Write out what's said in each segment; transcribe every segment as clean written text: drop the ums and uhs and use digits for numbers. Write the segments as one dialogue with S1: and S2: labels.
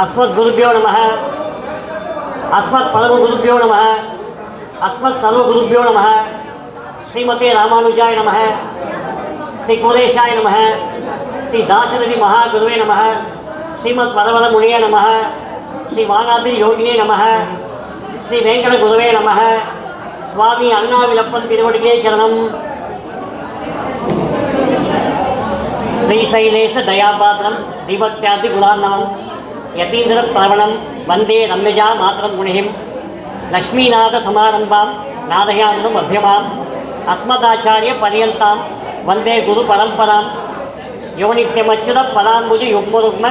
S1: अस्मद्गुरुभ्यो नमः। अस्मत्परमगुरुभ्यो नमः। अस्मत्सर्वगुरुभ्यो नमः। श्रीमते रामानुजाय नमः। श्री कुलेशाय नमः। श्री दाशरथि महागुरुवे नमः। श्रीमद्परवरमुनिये नमः। श्री वानाद्रि योगिने नमः। श्री वेंकटगुरुवे नमः। स्वामी अन्नाविलप्पन तिरुवडिगे चरणम्। श्रीशैलेश दयापात्रं दीपत्यादि गुणार्णवं यतीन्द्र प्रवणं वंदे रम्यजा मातरं गुणिं लक्ष्मीनाथ समारंभां नादयानुं मध्यमाम् अस्मदाचार्य पर्यन्तां वंदे गुरु परंपरां यो नित्यमच्युत पदाम्बुज युग्मरुग्म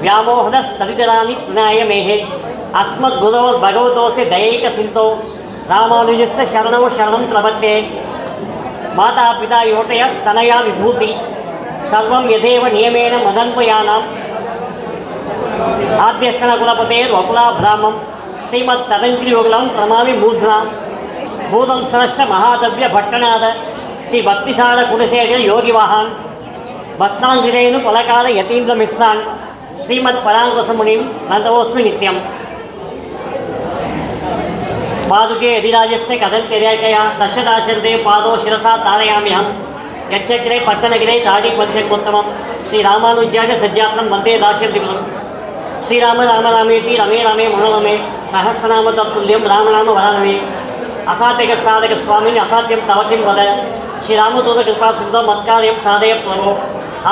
S1: व्यामोहद सरितराणि तृणाय मेहे अस्मद्गुरोर्भगवतोऽस्य दयैक सिन्धो रामानुजस्य शरणौ शरणं प्रपद्ये माता पिता योटय स्तनया विभूति सर्वं यथेव नियमेन मदन्वयानाम् आद्यस्कनकुलपतेर्वकुलाभ्रामं श्रीमत्तदङ्घ्रियोगलं प्रणमामि मूर्ध्ना भूतं सहस्र महादव्य भट्टनाद श्री भक्तिसार कुलशेखर योगिवाहान् भक्ताञ्जनेनु फलकाल यतीन्द्रमिश्रान् श्रीमत्पराङ्कुशमुनिं नन्दवोऽस्मि नित्यम् पादुके यदिराजस्य कदन्त्यरेकया दशदाशरथे पादो शिरसा तारयाम्यहम् यच्चक्रे पट्टनगिरे ताड़ी पंचकोत्तमं श्री रामानुजाय सज्जातं वंदे दाशरथिगुरुं श्रीराम राम रामेति रमे रमे मनोरमे सहस्रनाम तत्तुल्यं रामनाम वरानमे असाध्यक साधक स्वामिनि असाध्यं तव किं वद श्रीरामदूत कृपा सिन्धो मत्कार्यं साधय प्रभो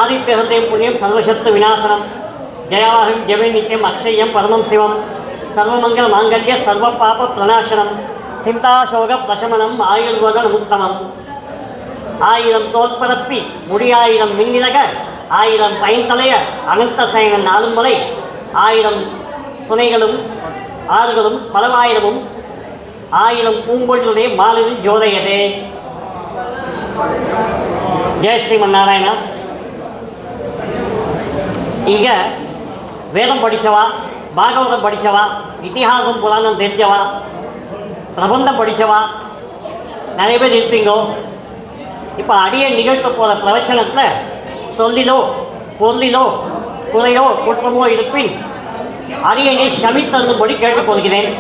S1: आदित्यहृदयं पुण्यं सर्वशत्रु विनाशनं जयावाहं जमे नित्यम् अक्षय्यं परमं शिवं सर्वमङ्गलमाङ्गल्य सर्वपाप प्रणाशनं चिन्ताशोक प्रशमनम् आयुर्वदनमुत्तमम् ஆயிரம் தோற்பரப்பி முடியாயிரம் மின்னிலக ஆயிரம் பயன்தலைய அனந்த சயனன் நாளும் மலை ஆயிரம் சுனைகளும் ஆறுகளும் பலவாயிரமும் ஆயிரம் பூங்கொழிலே மாலில் ஜோதையதே. ஜெய ஸ்ரீமன் நாராயணா. இங்க வேதம் படித்தவா, பாகவதம் படித்தவா, இத்திஹாசம் புராணம் தெரிஞ்சவா, பிரபந்தம் படித்தவா நிறைய பேர் இருப்பீங்கோ. இப்போ அடியை நிகழ்த்த போகிற பிரவச்சனத்தில் சொல்லிலோ பொருளிலோ குறையோ குற்றமோ இருப்பின் அடியனை ஷமித்தரும்படி கேட்டுக்கொள்கிறேன்.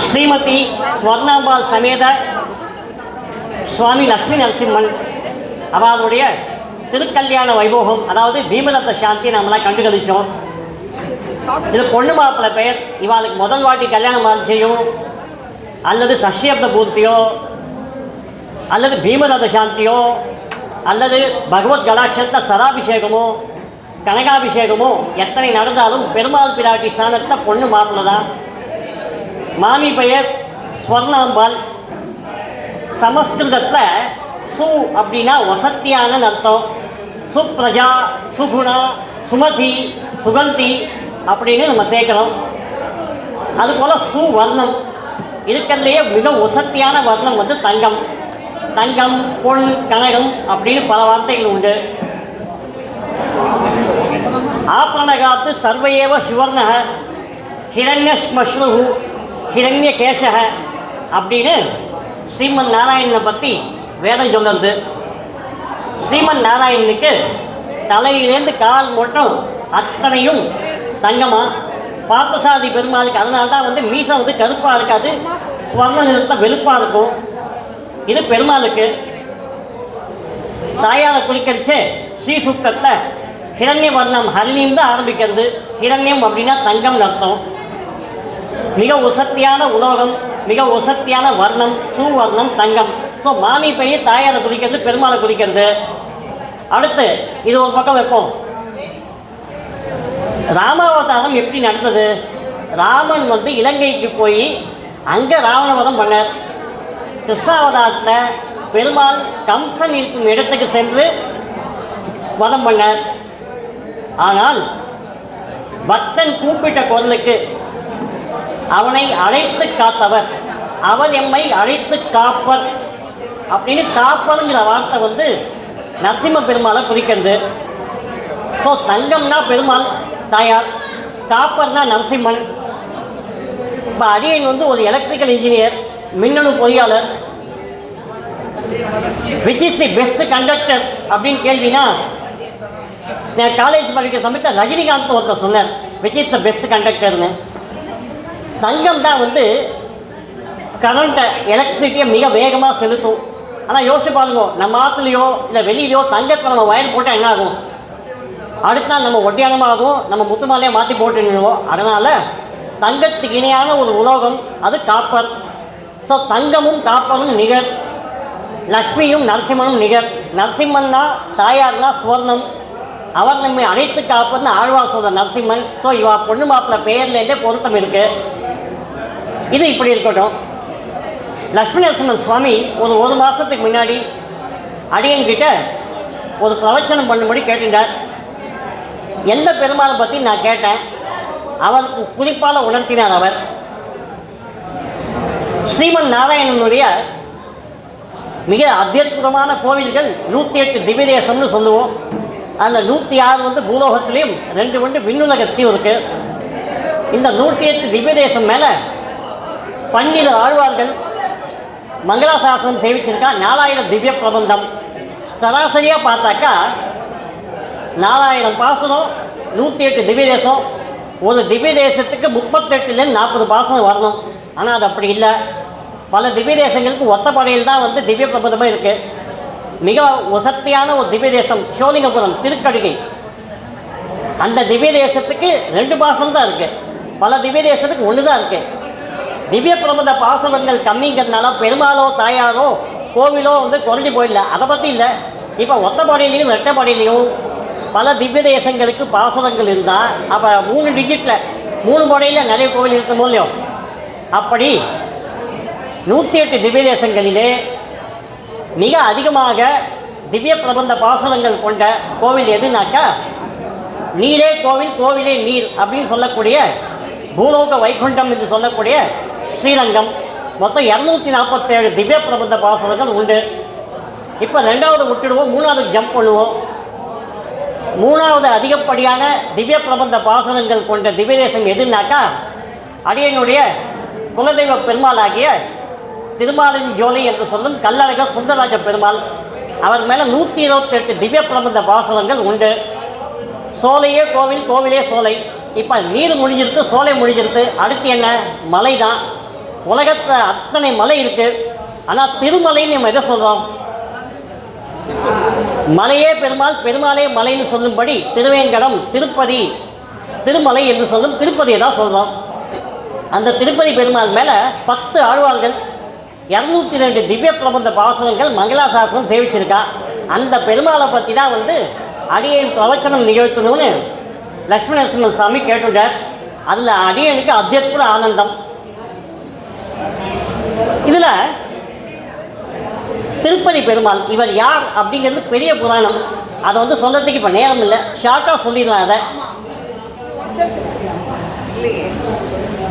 S1: ஸ்ரீமதி ஸ்வர்ணாம்பாள் சமேத சுவாமி லட்சுமி நரசிம்மன் அவருடைய திருக்கல்யாண வைபோகம், அதாவது தீபதத்த சாந்தி நம்மளாம் கண்டுகளித்தோம். இது பொண்ணு மாப்பிள்ளை பெயர். இவாளுக்கு முதல் வாட்டி கல்யாணம் செய்யும் அல்லது சஷ்யப்த பூர்த்தியோ அல்லது பீமரத சாந்தியோ அல்லது பகவத் கடாட்சத்த சதாபிஷேகமோ கனகாபிஷேகமோ எத்தனை நடந்தாலும் பெருமாள் பிராட்டி ஸ்தானத்தில் பொண்ணு மாப்பிள்ளை தான். மாமி பெயர் ஸ்வர்ணாம்பாள். சமஸ்கிருதத்தில் சு அப்படின்னா வசத்தியான அர்த்தம். சுப்ரஜா, சுகுணா, சுமதி, சுகந்தி அப்படின்னு நம்ம சேர்க்கிறோம். அதுபோல் சுவர்ணம் இருக்கிறதுலையே மிக வசத்தியான வர்ணம் வந்து தங்கம். தங்கம், பொன், கனகம் அப்படின்னு பல வார்த்தைகள் உண்டு. ஆப்ரணகாத்து சர்வையேவ சுவர்ணக ஹிரண்ய ஸ்மஸ்ரு ஹிரண்ய கேசக அப்படின்னு ஸ்ரீமன் நாராயணனை பற்றி வேதம் சொல்லுறது. ஸ்ரீமன் நாராயணனுக்கு தலையிலேருந்து கால் மட்டும் அத்தனையும் தங்கமா. பார்த்தசாதி பெருமாளுக்கு அதனால்தான் வந்து மீசம் வந்து கருப்பாக இருக்காது, ஸ்வர்ண நிறத்தில் வெளுப்பாக இருக்கும். இது பெருமாளுக்கு. தாயாரை குறிக்கரிச்சு ஸ்ரீசுத்தத்தில் ஹிரண்ய வர்ணம் ஹரிணியும் தான் ஆரம்பிக்கிறது. ஹிரண்யம் அப்படின்னா தங்கம் அர்த்தம். மிக உசத்தியான உலோகம், மிக உசத்தியான வர்ணம், சுவர்ணம் தங்கம். ஸோ மாமி பையன் தாயாரை குறிக்கிறது, பெருமாளை குறிக்கிறது. அடுத்து இது ஒரு பக்கம் வைப்போம். ராமாவதாரம் எப்படி நடந்தது? ராமன் வந்து இலங்கைக்கு போய் அங்கே ராவணவதம் பண்ணார். கிருஷ்ணாவதாரத்தில் பெருமாள் கம்சன் இருக்கும் இடத்துக்கு சென்று வதம் பண்ணார். ஆனால் பக்தன் கூப்பிட்ட குரலுக்கு அவனை அழைத்து காத்தவர், அவன் எம்மை அழைத்து காப்பர் அப்படின்னு காப்பருங்கிற வார்த்தை வந்து நரசிம்ம பெருமாளை குறிக்கிறது. ஸோ தங்கம்னா பெருமாள் தாயார், காப்பர்னா நரசிம்மன். இப்போ அடியன் வந்து ஒரு எலக்ட்ரிக்கல் இன்ஜினியர், மின்னணு பொறியாளர். Which is the best conductor அப்படின்னு கேள்வினா நான் காலேஜ் படிக்கிற சமயத்தில் ரஜினிகாந்த் ஒருத்தர் சொன்னார், விச் இஸ் த பெஸ்ட் கண்டக்டர்னு. தங்கம் தான் வந்து கரண்ட்டை, எலக்ட்ரிசிட்டியை மிக வேகமாக செலுத்தும். ஆனால் யோசிச்சு பாருங்க, நம்ம ஆற்றுலையோ இல்லை வெளியிலையோ தங்கத்தை நம்ம வயர் போட்டால் என்ன ஆகும்? அடுத்த நாள் நம்ம ஒட்டியானமாகும், நம்ம முத்துமாலையை மாற்றி போட்டுடுவோம். அதனால் தங்கத்துக்கு இணையான ஒரு உலோகம் அது காப்பர். ஸோ தங்கமும் காப்பரும் நிகர், லக்ஷ்மியும் நரசிம்மனும் நிகர். நரசிம்மன்னா தாயார்னா சுவர்ணம், அவர் நம்மை அனைத்து காப்பர்னு ஆழ்வார் சொல்கிற நரசிம்மன். ஸோ இவா பொண்ணு மாப்பிள்ள பெயர்லேருந்தே பொருத்தம் இருக்குது. இது இப்படி இருக்கட்டும். லக்ஷ்மி நரசிம்மன் சுவாமி ஒரு மாதத்துக்கு முன்னாடி அடியன்கிட்ட ஒரு பிரவச்சனம் பண்ணும்படி கேட்டுட்டார். எந்த பெருமாளை பற்றி நான் கேட்டேன், அவருக்கு குறிப்பால் உணர்த்தினார். அவர் ஸ்ரீமன் நாராயணனுடைய மிக அத்தியுதமான கோவில்கள் 108 திவ்ய தேசம்னு சொல்லுவோம். அந்த 106 வந்து பூலோகத்திலையும் 2 வந்து விண்ணுலகத்தையும் இருக்குது. இந்த 108 திவ்ய தேசம் மேலே 12 ஆழ்வார்கள் மங்களாசாசனம் சேவிச்சிருக்கா. 4000 திவ்ய பிரபந்தம். சராசரியாக பார்த்தாக்கா 4000 பாசனம், 108 திவ்ய தேசம். ஒரு திவ்ய தேசத்துக்கு 38லேருந்து 40 பாசனம் வரணும். ஆனால் அது அப்படி இல்லை. பல திவ்ய தேசங்களுக்கு ஒத்தப்படையில் தான் வந்து திவ்ய பிரபந்தமாக இருக்குது. மிக வசத்தியான ஒரு திவ்ய தேசம் சோழிங்கபுரம் திருக்கடுகை. அந்த திவ்ய தேசத்துக்கு 2 பாசனம் தான் இருக்குது. பல திவ்ய தேசத்துக்கு 1 தான் இருக்குது. திவ்ய பிரபந்த பாசனங்கள் கம்மிங்கிறதுனால பெருமாளோ தாயாரோ கோவிலோ வந்து குறைஞ்சி போயிடல, அதை பற்றி இல்லை. இப்போ ஒத்தப்படையிலையும் ரெட்டப்படையிலையும் பல திவ்ய தேசங்களுக்கு பாசனங்கள் இருந்தால் அப்போ 3 டிஜிட்டில் 3 படையில் நிறைய கோவில் இருக்கணும் இல்லையோ. அப்படி 108 திவ்ய தேசங்களிலே மிக அதிகமாக திவ்ய பிரபந்த பாசனங்கள் கொண்ட கோவில் எதுனாக்கா, நீரே கோவில் கோவிலே நீர் அப்படின்னு சொல்லக்கூடிய பூலோக வைகுண்டம் என்று சொல்லக்கூடிய ஸ்ரீரங்கம். மொத்தம் 247 திவ்ய பிரபந்த பாசனங்கள் உண்டு. இப்போ 2வது விட்டுடுவோம், 3வது ஜம்ப் பண்ணுவோம். 3வது அதிகப்படியான திவ்ய பிரபந்த பாசனங்கள் கொண்ட திவ்ய தேசம் எதுனாக்கா, அடியனுடைய குலதெய்வ பெருமாளாகிய திருமாலின் ஜோலி என்று சொல்லும் கல்லழக சுந்தரராஜ பெருமாள். அவர் மேலே 128 திவ்ய பிரபந்த பாசனங்கள் உண்டு. சோலையே கோவில், கோவிலே சோலை. இப்போ நீர் முடிஞ்சிருத்து, சோலை முடிஞ்சிருத்து. அடுத்து என்ன? மலை தான். உலகத்தில் அத்தனை மலை இருக்குது. ஆனால் திருமலைன்னு நம்ம எதை சொல்கிறோம்? மலையே பெருமாள், பெருமாளே மலைன்னு சொல்லும்படி திருவேங்கடம், திருப்பதி, திருமலை என்று சொல்லும் திருப்பதியை தான் சொல்கிறோம். அந்த திருப்பதி பெருமாள் மேலே 10 ஆழ்வார்கள், 202 திவ்ய பிரபந்த பாசனங்கள் மங்களாசாசனம் சேவிச்சிருக்கா. அந்த பெருமாளை பற்றி தான் வந்து அடியன் பிரவச்சனம் நிகழ்த்தணும்னு லக்ஷ்மி நரசிம்மன் சுவாமி கேட்டுட்டார். அதில் அடியனுக்கு அத்தியுத ஆனந்தம். இதில் திருப்பதி பெருமாள் இவர் யார் அப்படிங்கிறது பெரிய புராணம். அதை வந்து சொல்கிறதுக்கு இப்போ நேரம் இல்லை, ஷார்ட்டாக சொல்லிடலாம். அதை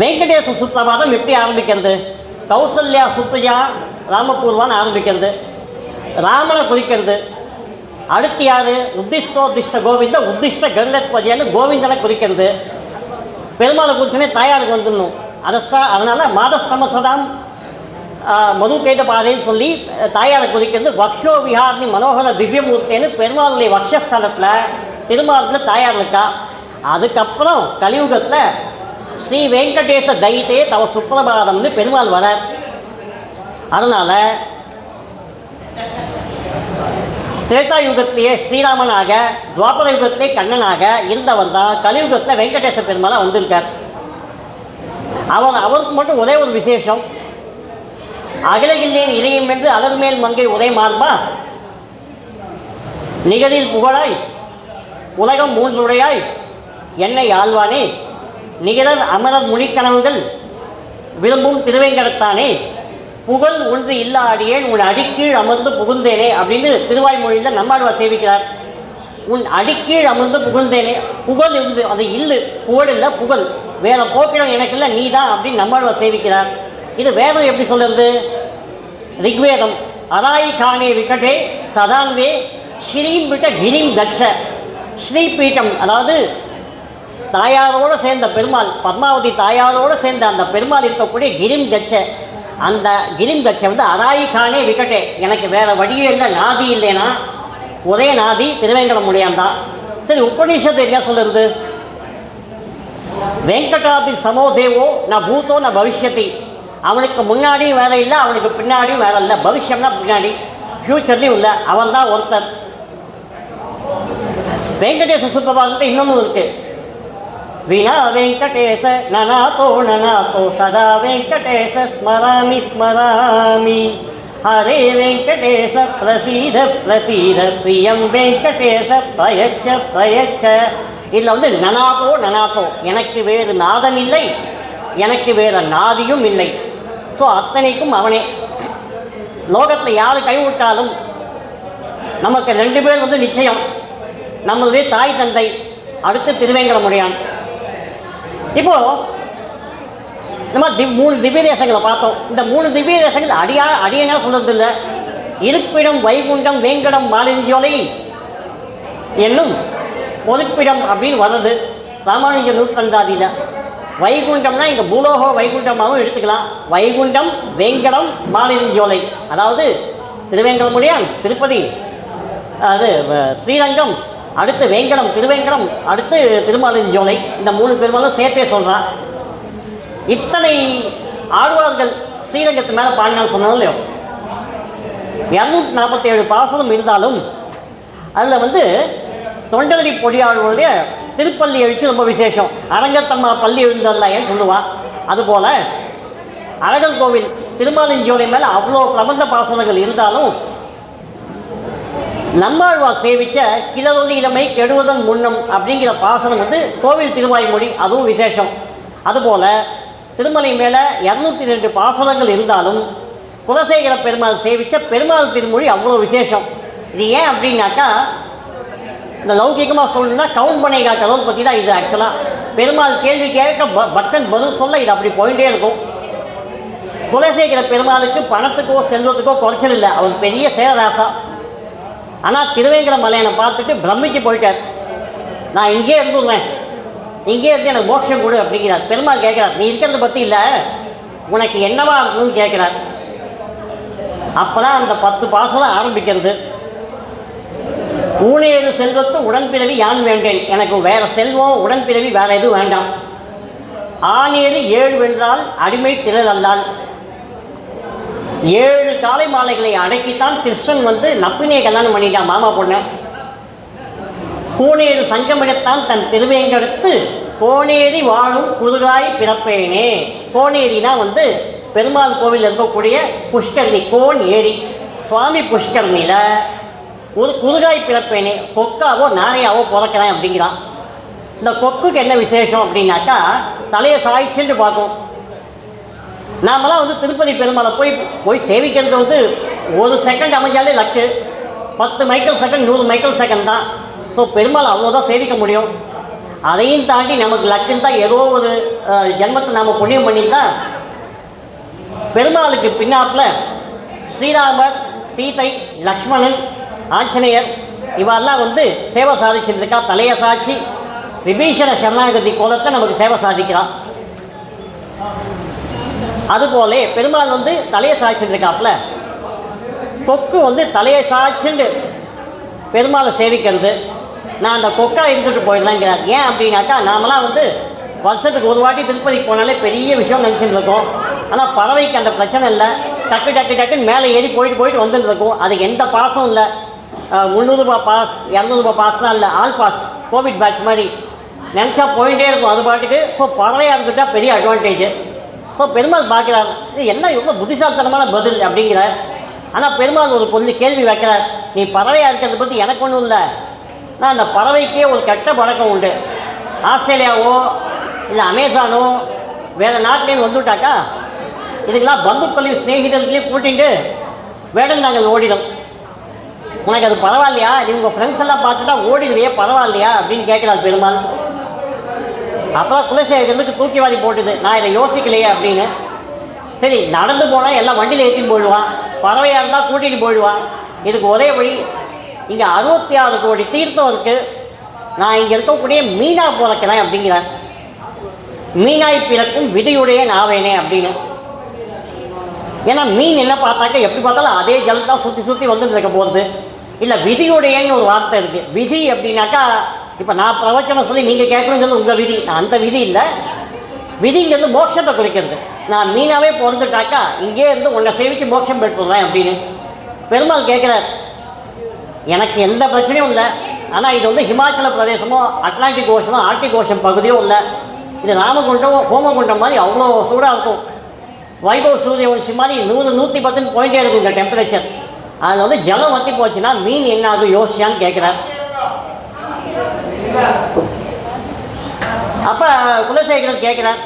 S1: வெங்கடேச சுப்பிரபாதம் எப்படி ஆரம்பிக்கிறது? கௌசல்யா சுப்ரியா ராமபூர்வான்னு ஆரம்பிக்கிறது, ராமனை குறிக்கிறது. அடுத்து யார்? உத்திஷ்டோதிஷ்ட கோவிந்த உத்திஷ்ட கருடத்வஜன்னு கோவிந்தனை குறிக்கிறது. பெருமாளை குறிச்சுனே தாயாருக்கு வந்துடணும். அதனால் மாதசமசதாம் மது கேட்ட பாதைன்னு சொல்லி தாயாரை குறிக்கிறது. வக்ஷோ விஹார்னி மனோகர திவ்யமூர்த்தின்னு பெருமாளுடைய வக்ஷஸ்தலத்தில் திருமாலில் தாயார் இருக்கா. அதுக்கப்புறம் கலியுகத்தில் ஸ்ரீ வெங்கடேச தைத்தே தவ சுப்பிரபாதம்னு பெருமாள் வரார். அதனால் திரேதா யுகத்திலேயே ஸ்ரீராமனாக, துவாபர யுகத்திலே கண்ணனாக இருந்தவர் தான் கலியுகத்தில் வெங்கடேச பெருமாளாக வந்திருக்கார். அவருக்கு மட்டும் ஒரே ஒரு விசேஷம், அகிலகில்லேன் இறையும் என்று அலர்மேல் மங்கை உரை மார்பா நிகதில் புகழாய் உலகம் 3 உடையாய் என்னை ஆழ்வானே நிகழர் அமரர் முடிக்கனவுகள் விரும்பும் திருவேங்கடத்தானே புகழ் ஒன்று இல்லா அடியேன் உன் அடிக்கீழ் அமர்ந்து புகுந்தேனே அப்படின்னு திருவாய்மொழியில் நம்மாழ்வார் சேவிக்கிறார். உன் அடிக்கீழ் அமர்ந்து புகுந்தேனே, புகழ் இருந்து அது இல்லை, புகழ் இல்லை புகழ், வேற போக்கிடம் எனக்கு இல்லை, நீ தான் அப்படின்னு நம்மாழ்வார் சேவிக்கிறார். இது வேதம் எப்படி சொல்கிறது? ரிக்வேதம் அராய் காணே விக்கட்டே சதான்வே ஸ்ரீம் விட்ட கிரிம் தட்ச. ஸ்ரீபீட்டம் அதாவது தாயாரோடு சேர்ந்த பெருமாள், பத்மாவதி தாயாரோடு சேர்ந்த அந்த பெருமாள் இருக்கக்கூடிய கிரிம் கட்ச. அந்த கிரிம் கட்ச வந்து அராயிக்கானே விக்கட்டே, எனக்கு வேறு வழியே இல்லை, நாதி இல்லைனா ஒரே நாதி திருவேங்கடம் முடியாந்தான். சரி, உபநிஷத்து என்ன சொல்லுறது? வெங்கடாதி சமோதேவோ ந பூதோ ந பவிஷ்யதி. அவனுக்கு முன்னாடியும் வேலை இல்லை, அவனுக்கு பின்னாடியும் வேலை இல்லை. பவிஷ்யம்னா பின்னாடி, ஃப்யூச்சர்லேயும் இல்லை. அவன் தான் ஒருத்தர். வெங்கடேச சுப்பிரபாதத்தில் இன்னொன்று இருக்கு. வினா வெங்கடேச நனாதோ சதா வெங்கடேச ஸ்மராமி ஸ்மராமி ஹரே வெங்கடேச பிரசீத பிரசீத பிரியம் வெங்கடேச பிரயச்ச பிரயச்ச. இதில் வந்து நனாதோ, எனக்கு வேறு நாதன் இல்லை, எனக்கு வேறு நாதியும் இல்லை. ஸோ அத்தனைக்கும் அவனே. லோகத்தில் யார் கைவிட்டாலும் நமக்கு 2 பேர் வந்து நிச்சயம். நம்மளுடைய தாய் தந்தை, அடுத்து திருவேங்கடமுடியான். இப்போது நம்ம 3 திவ்ய தேசங்களை பார்த்தோம். இந்த 3 திவ்ய தேசங்கள் அடியனா சொல்கிறது இல்லை. இருப்பிடம் வைகுண்டம் வேங்கடம் மாலிஞ்சோலை என்னும் பொதுப்பிடம் அப்படின்னு வர்றது ராமானுஜ நூற்றாண்டாதியில். வைகுண்டம்னா இங்கே பூலோக வைகுண்டமாகவும் எடுத்துக்கலாம். வைகுண்டம் வேங்கடம் மாலிஞ்சோலை, அதாவது திருவேங்கடமுடியான் திருப்பதி, அது ஸ்ரீரங்கம், அடுத்து வேங்கடம் திருவேங்கடம், அடுத்து திருமாலிஞ்சோலை. இந்த 3 பெருமாளும் சேர்த்தே சொல்கிறான். இத்தனை ஆழ்வார்கள் ஸ்ரீரங்கத்து மேலே பாடினான்னு சொன்னாலும் இல்லையோ, 247 பாசனம் இருந்தாலும் அதில் வந்து தொண்டகடி பொடியாழ்வாருடைய திருப்பள்ளி எழுச்சி ரொம்ப விசேஷம். அரங்கத்தம்மா பள்ளி எழுந்தல்லையன்னு சொல்லுவாள். அதுபோல் அழகர் கோவில் திருமாலிஞ்சோலை மேலே அவ்வளோ பிரபந்த பாசனங்கள் இருந்தாலும் நம்மாழ்வார் சேவித்த கிளறொலி இளமை கெடுவதன் முன்னம் அப்படிங்கிற பாசனம் வந்து கோவில் திருவாய்மொழி, அதுவும் விசேஷம். அதுபோல் திருமலை மேலே 202 பாசனங்கள் இருந்தாலும் குலசேகர பெருமாள் சேவித்த பெருமாள் திருமொழி அவ்வளோ விசேஷம். இது ஏன் அப்படின்னாக்கா, இந்த லௌகிகமாக சொல்லணும்னா கவுன் பண்ணை காட்டுறதை பற்றி தான் இது. ஆக்சுவலாக பெருமாள் கேள்வி கேட்க பக்தன் பதில் சொல்ல இது அப்படி போயிட்டே இருக்கும். குலசேகர பெருமாளுக்கு பணத்துக்கோ செல்வத்துக்கோ குறைச்சல் இல்லை, அவர் பெரிய சேரராசா. ஆனால் திருவேங்கட மலையனை பார்த்துட்டு பிரமிச்சு போயிட்டார். நான் இங்கே இருந்துடுவேன், இங்கே இருந்து எனக்கு மோட்சம் கொடு அப்படிங்கிறார். பெருமாள் கேட்குறார், நீ இருக்கிறத பற்றி இல்லை, உனக்கு என்னவா இருக்கணும்னு கேட்குறார். அப்போ தான் அந்த 10 பாசனம் ஆரம்பிக்கிறது. ஊனேறு செல்வத்து உடன்பிறவி யான் வேண்டேன், எனக்கு வேறு செல்வம் உடன்பிறவி வேறு எதுவும் வேண்டாம். ஆனேறு 7 வென்றால் அடிமை திரள் அல்லால். 7 காலை மாலைகளை அடக்கித்தான் கிருஷ்ணன் வந்து நப்பினையை கல்யாணம் பண்ணிட்டான் மாமா பொண்ணை. கோனேறு சங்கமிடத்தான் தன் திருவேங்கடத்து கோனேரி வாழும் புதுகாய் பிறப்பேனே. கோனேரினா வந்து பெருமாள் கோவில் இருக்கக்கூடிய புஷ்கரணி, கோன் ஏரி, சுவாமி புஷ்கரணியில் ஒரு புதுகாய் பிறப்பேனே, கொக்காவோ நாரையாவோ பிறக்கிறேன் அப்படிங்கிறான். இந்த கொக்குக்கு என்ன விசேஷம் அப்படின்னாக்கா, தலையை சாய்ச்சுட்டு பார்க்கும். நாமெல்லாம் வந்து திருப்பதி பெருமாளை போய் சேவிக்கிறது வந்து 1 செகண்ட் அமைஞ்சாலே luck. 10 microsecond 100 microsecond தான். ஸோ பெருமாள் அவ்வளோதான் சேவிக்க முடியும். அதையும் தாண்டி நமக்கு லக்குன்னு தான் ஏதோ ஒரு ஜென்மத்தை நாம் புண்ணியம் பண்ணியிருந்தால் பெருமாளுக்கு பின்னாப்பில் ஸ்ரீராமர், சீதை, லக்ஷ்மணன், ஆஞ்சநேயர் இவெல்லாம் வந்து சேவை சாதிச்சிருக்கா. தலையை சாட்சி விபீஷண சரணாகதி கோலத்தை நமக்கு சேவை சாதிக்கிறான். அதுபோல பெருமாள் வந்து தலையை சாட்சிருக்காப்புல, கொக்கு வந்து தலையை சாட்சிண்டு பெருமாளை சேவிக்கிறது. நான் அந்த கொக்கா இருந்துட்டு போயிடலாங்கிறார். ஏன் அப்படின்னாக்கா, நாமெல்லாம் வந்து வருஷத்துக்கு 1 வாட்டி திருப்பதிக்கு போனாலே பெரிய விஷயம் நினச்சிட்டு இருக்கோம். ஆனால் பறவைக்கு அந்த பிரச்சனை இல்லை. டக்கு டக்கு டக்குன்னு மேலே ஏறி போயிட்டு வந்துட்டு இருக்கோம். அதுக்கு எந்த பாஸும் இல்லை. 300 ரூபா பாஸ் 200 ரூபா பாஸ்லாம் இல்லை, ஆல் பாஸ், கோவிட் பேட்ச் மாதிரி நினச்சா போயிட்டே இருக்கும் அது பாட்டுக்கு. ஸோ பறவையாக இருந்துட்டால் பெரிய அட்வான்டேஜ். ஸோ பெருமாள் பார்க்குறார், இது என்ன இவ்வளோ புத்திசாலித்தனமான பதில் அப்படிங்கிறார். ஆனால் பெருமாள் ஒரு கொஞ்சம் கேள்வி வைக்கிறார். நீ பறவையாக இருக்கிறத பற்றி எனக்கு ஒன்றும் இல்லை, நான் அந்த பறவைக்கே ஒரு கெட்ட பழக்கம் உண்டு. ஆஸ்திரேலியாவோ இல்லை அமேசானோ வேறு நாட்டிலேயும் வந்துவிட்டாக்கா இதுக்கெல்லாம் பந்துக்களையும் ஸ்நேகிதர்களையும் கூட்டிகிட்டு வேடந்தாங்கல் ஓடிடும். உனக்கு அது பரவாயில்லையா, நீ உங்கள் ஃப்ரெண்ட்ஸ் எல்லாம் பார்த்துட்டா ஓடிடுவே, பரவாயில்லையா அப்படின்னு கேட்குறாரு பெருமாள். அப்போதான் குலசேகரத்துக்கு தூக்கி வாரி போட்டுது, நான் இதை யோசிக்கலையே அப்படின்னு. சரி, நடந்து போனால் எல்லாம் வண்டியில் ஏற்றின்னு போயிடுவான், பறவையாக இருந்தால் கூட்டிகிட்டு போயிடுவான். இதுக்கு ஒரே வழி, இங்கே 66 கோடி தீர்த்தம் இருக்குது, நான் இங்கே இருக்கக்கூடிய மீனாக பிறக்கிறேன் அப்படிங்கிறார். மீனாய் பிறக்கும் விதியுடைய நாவேனே அப்படின்னு. ஏன்னா மீன் என்ன பார்த்தாக்க எப்படி பார்த்தாலும் அதே ஜலம் தான் சுற்றி சுற்றி வந்துட்டு இருக்க போகிறது. இல்லை, விதியுடையன்னு ஒரு வார்த்தை இருக்குது. விதி அப்படின்னாக்கா இப்போ நான் பிரவச்சனம் சொல்லி நீங்கள் கேட்கணுங்கிறது உங்கள் விதி, நான் அந்த விதி இல்லை. விதிங்கிறது மோட்சத்தை குறிக்கிறது. நான் மீனாவே பிறந்துட்டாக்கா இங்கே இருந்து உன்னை சேவித்து மோட்சம் பெற்றுடுறேன் அப்படின்னு பெருமாள் கேட்குறார். எனக்கு எந்த பிரச்சனையும் இல்லை. ஆனால் இது வந்து ஹிமாச்சல பிரதேசமோ அட்லாண்டிக் ஓஷனோ ஆர்டிக் ஓஷன் பகுதியோ இல்லை. இது ராமகுண்டம் ஹோமகுண்டம் மாதிரி அவ்வளோ சூடாக இருக்கும். வைபவ் சூரிய வம்சி மாதிரி 100-110 போயிட்டே இருக்கும் இந்த டெம்பரேச்சர். அதில் வந்து ஜலம் வற்றி போச்சுன்னா மீன் என்ன ஆகும் யோசிச்சான்னு கேட்குறார். அப்போ குலசேகரன் கேட்குறார்,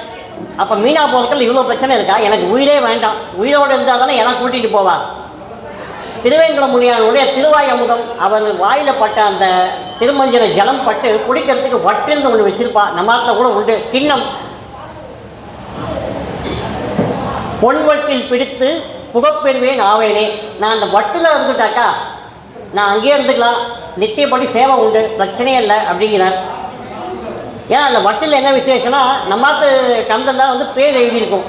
S1: அப்போ மீனா போகிறதுக்கு இவ்வளோ பிரச்சனை இருக்கா? எனக்கு உயிரே வேண்டாம், உயிரோடு இருந்தால் தானே எனக்கு கூட்டிகிட்டு போவார். திருவேங்கடமுடியானுடைய திருவாய் அமுதம் அவர் வாயில் பட்ட அந்த திருமஞ்சன ஜலம் பட்டு குடிக்கிறதுக்கு வட்டில்னு ஒன்று வச்சுருப்பா. நம்மாத்தில் கூட உண்டு கிண்ணம். பொன்வட்டில் பிடித்து புகப்பெறுவேன் ஆவேனே. நான் அந்த வட்டில் இருந்துட்டாக்கா நான் அங்கேயே இருந்துக்கலாம், நித்தியப்படி சேவை உண்டு, பிரச்சனையே இல்லை அப்படிங்கிறார். ஏன்னா அந்த வட்டில் என்ன விசேஷம்னா நம்மாத்து கந்தன் தான் வந்து பேர் எழுதியிருக்கும்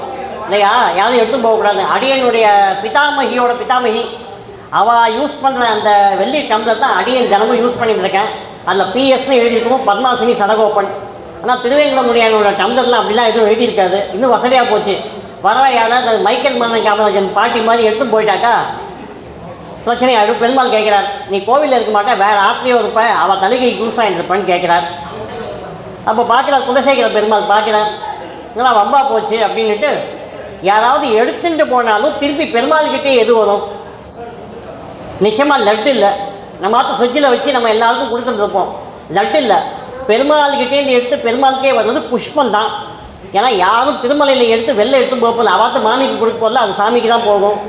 S1: இல்லையா, யாரும் எடுத்து போகக்கூடாது. அடியனுடைய பிதாமகியோட பிதாமகி அவள் யூஸ் பண்ணுற அந்த வெள்ளி டம்ளர் தான் அடியன் தினமும் யூஸ் பண்ணிட்டு இருக்கேன். அதில் பிஎஸ்ன்னு எழுதியிருக்கும், பத்மாசினி சடகோப்பன். ஆனால் திருவேங்கடமுடியானோட டம்ளர்லாம் அப்படிலாம் எதுவும் எழுதியிருக்காது. இன்னும் வசதியாக போச்சு. வரவ யாராவது அது மைக்கேல் மன்னன் காமராஜன் பாட்டி மாதிரி எடுத்து போயிட்டாக்கா பிரச்சனை ஆகிடும். பெருமாள் கேட்குறார், நீ கோவிலில் இருக்க மாட்டேன், வேறு ஆற்றுலையோ இருப்பேன், அவள் தலிகைக்கு யூஸ் ஆகிருப்பான்னு கேட்குறார். அப்போ பார்க்குறார் குலசேகர பெருமாள் பார்க்குறார், இதெல்லாம் வம்பா போச்சு அப்படின்ட்டு யாராவது எடுத்துட்டு போனாலும் திருப்பி பெருமாள்கிட்டே எது வரும்? நிச்சயமாக லட்டு இல்லை. நம்ம ஆற்று ஃப்ரிட்ஜில் வச்சு நம்ம எல்லாருக்கும் கொடுத்துட்டு இருப்போம். லட்டு இல்லை, பெருமாள்கிட்டேருந்து எடுத்து பெருமாளுக்கே வர்றது புஷ்பம் தான். ஏன்னா யாரும் திருமலையில் எடுத்து வெளில எடுத்து போகல, அவாத்து மாமிக்கு கொடுக்க போகல, அது சாமிக்கு தான் போகும்.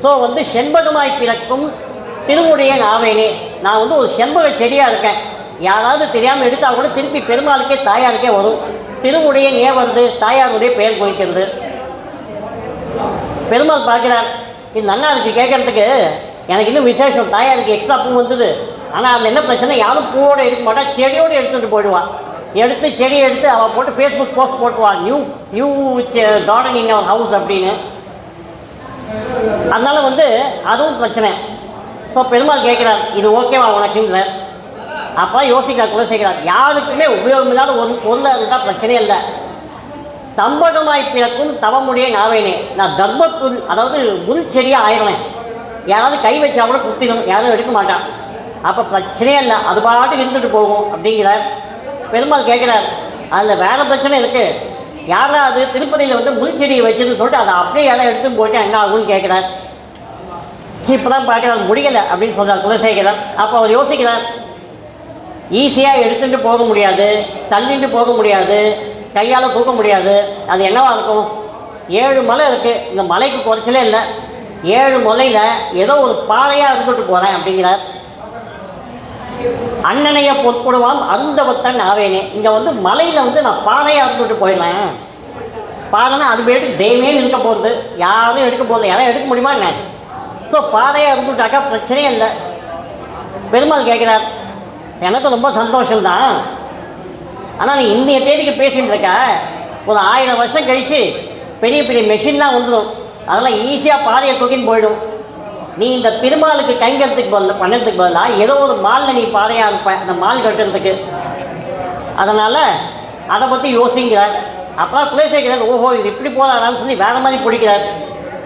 S1: ஸோ வந்து செண்பகமாய் பிறக்கும் திருவுடைய ஆவேனே. நான் வந்து ஒரு செண்பக செடியாக இருக்கேன், யாராவது தெரியாமல் எடுத்தால் கூட திருப்பி பெருமாளுக்கே தாயாருக்கே வரும். திருவுடைய நே வருது, தாயாருடைய பெயர் குறிக்கிறது. பெருமாள் பார்க்குறார், இது நன்னா இருக்குது கேட்குறதுக்கு, எனக்கு இன்னும் விசேஷம், தாயாருக்கு எக்ஸ்ட்ரா பூ வந்தது. ஆனால் அதில் என்ன பிரச்சனை, யாரும் பூவோடு எடுக்க மாட்டா, செடியோடு எடுத்துகிட்டு போயிடுவான். எடுத்து செடியை எடுத்து அவள் போட்டு ஃபேஸ்புக் போஸ்ட் போட்டுவாள், new garden in our house அப்படின்னு. அதனால் வந்து அதுவும் பிரச்சனை. ஸோ பெருமாள் கேட்குறார், இது ஓகேவா உனக்குங்கிறார். அப்போ யோசிக்கிறார் குலசேகரார், யாருக்குமே உபயோகம் இல்லாத ஒரு பொருளாக இருந்தால் பிரச்சனையே இல்லை. தம்பகமாய் பிறக்கும் தவமுடைய நாவேனே. நான் தர்மப்புல், அதாவது முள் செடியாக ஆயிடுவேன், யாராவது கை வச்சா கூட குத்திடும், யாரும் எடுக்க மாட்டான். அப்போ பிரச்சனையே இல்லை, அது பாட்டுக்கு இருந்துட்டு போகும் அப்படிங்கிறார். பெருமாள் கேட்குறார், அதில் வேறு பிரச்சனை இருக்குது, யாராவது திருப்பதியில் வந்து முள் செடியை வச்சதுன்னு சொல்லிட்டு அதை அப்படியே யாரும் எடுத்துன்னு போயிட்டு என்ன ஆகும்னு கேட்குறார். இப்போ தான் பார்க்குறாரு, முடியலை அப்படின்னு சொல்கிறார் குலசேகரர். அப்போ அவர் யோசிக்கிறார், ஈஸியாக எடுத்துகிட்டு போக முடியாது, தள்ளிட்டு போக முடியாது, கையால் தூக்க முடியாது, அது என்னவா இருக்கும்? 7 மலை இருக்குது, இந்த மலைக்கு குறைச்சலே இல்லை, 7 மலையில் ஏதோ ஒரு பாறையாக இருந்துட்டு போகிறேன் அப்படிங்கிறார். அண்ணனைய பொற்படுவான் அருந்தவத்தன் ஆவேனே. இங்கே வந்து மலையில் வந்து நான் பாறையாக இருந்துட்டு போயிடலாம். பாறைன்னா அது போய்ட்டு தெய்வமே இருக்க போகிறது, யாரும் எடுக்க போகிறது, யாரும் எடுக்க முடியுமா என்ன? ஸோ பாறையாக இருந்துட்டாக்கா பிரச்சனையே இல்லை. பெருமாள் கேட்குறார், எனக்கு ரொம்ப சந்தோஷம்தான், ஆனால் நீ இன்றைய தேதிக்கு பேசிகிட்டு இருக்க, ஒரு 1000 வருஷம் கழித்து பெரிய பெரிய மெஷின்லாம் வந்துடும், அதெல்லாம் ஈஸியாக பாறையை தூக்கின்னு போயிடும். நீ இந்த திருமாலுக்கு கைங்கிறதுக்கு பண்ணுறதுக்கு பதிலாக ஏதோ ஒரு மாலில் நீ பாறையாக இருப்ப, அந்த மால் கட்டுறதுக்கு. அதனால் அதை பற்றி யோசிக்கிறார். அப்புறம் குலசேகரர், ஓஹோ இது இப்படி போதாதான்னு சொல்லி வேறு மாதிரி பிடிக்கிறார்.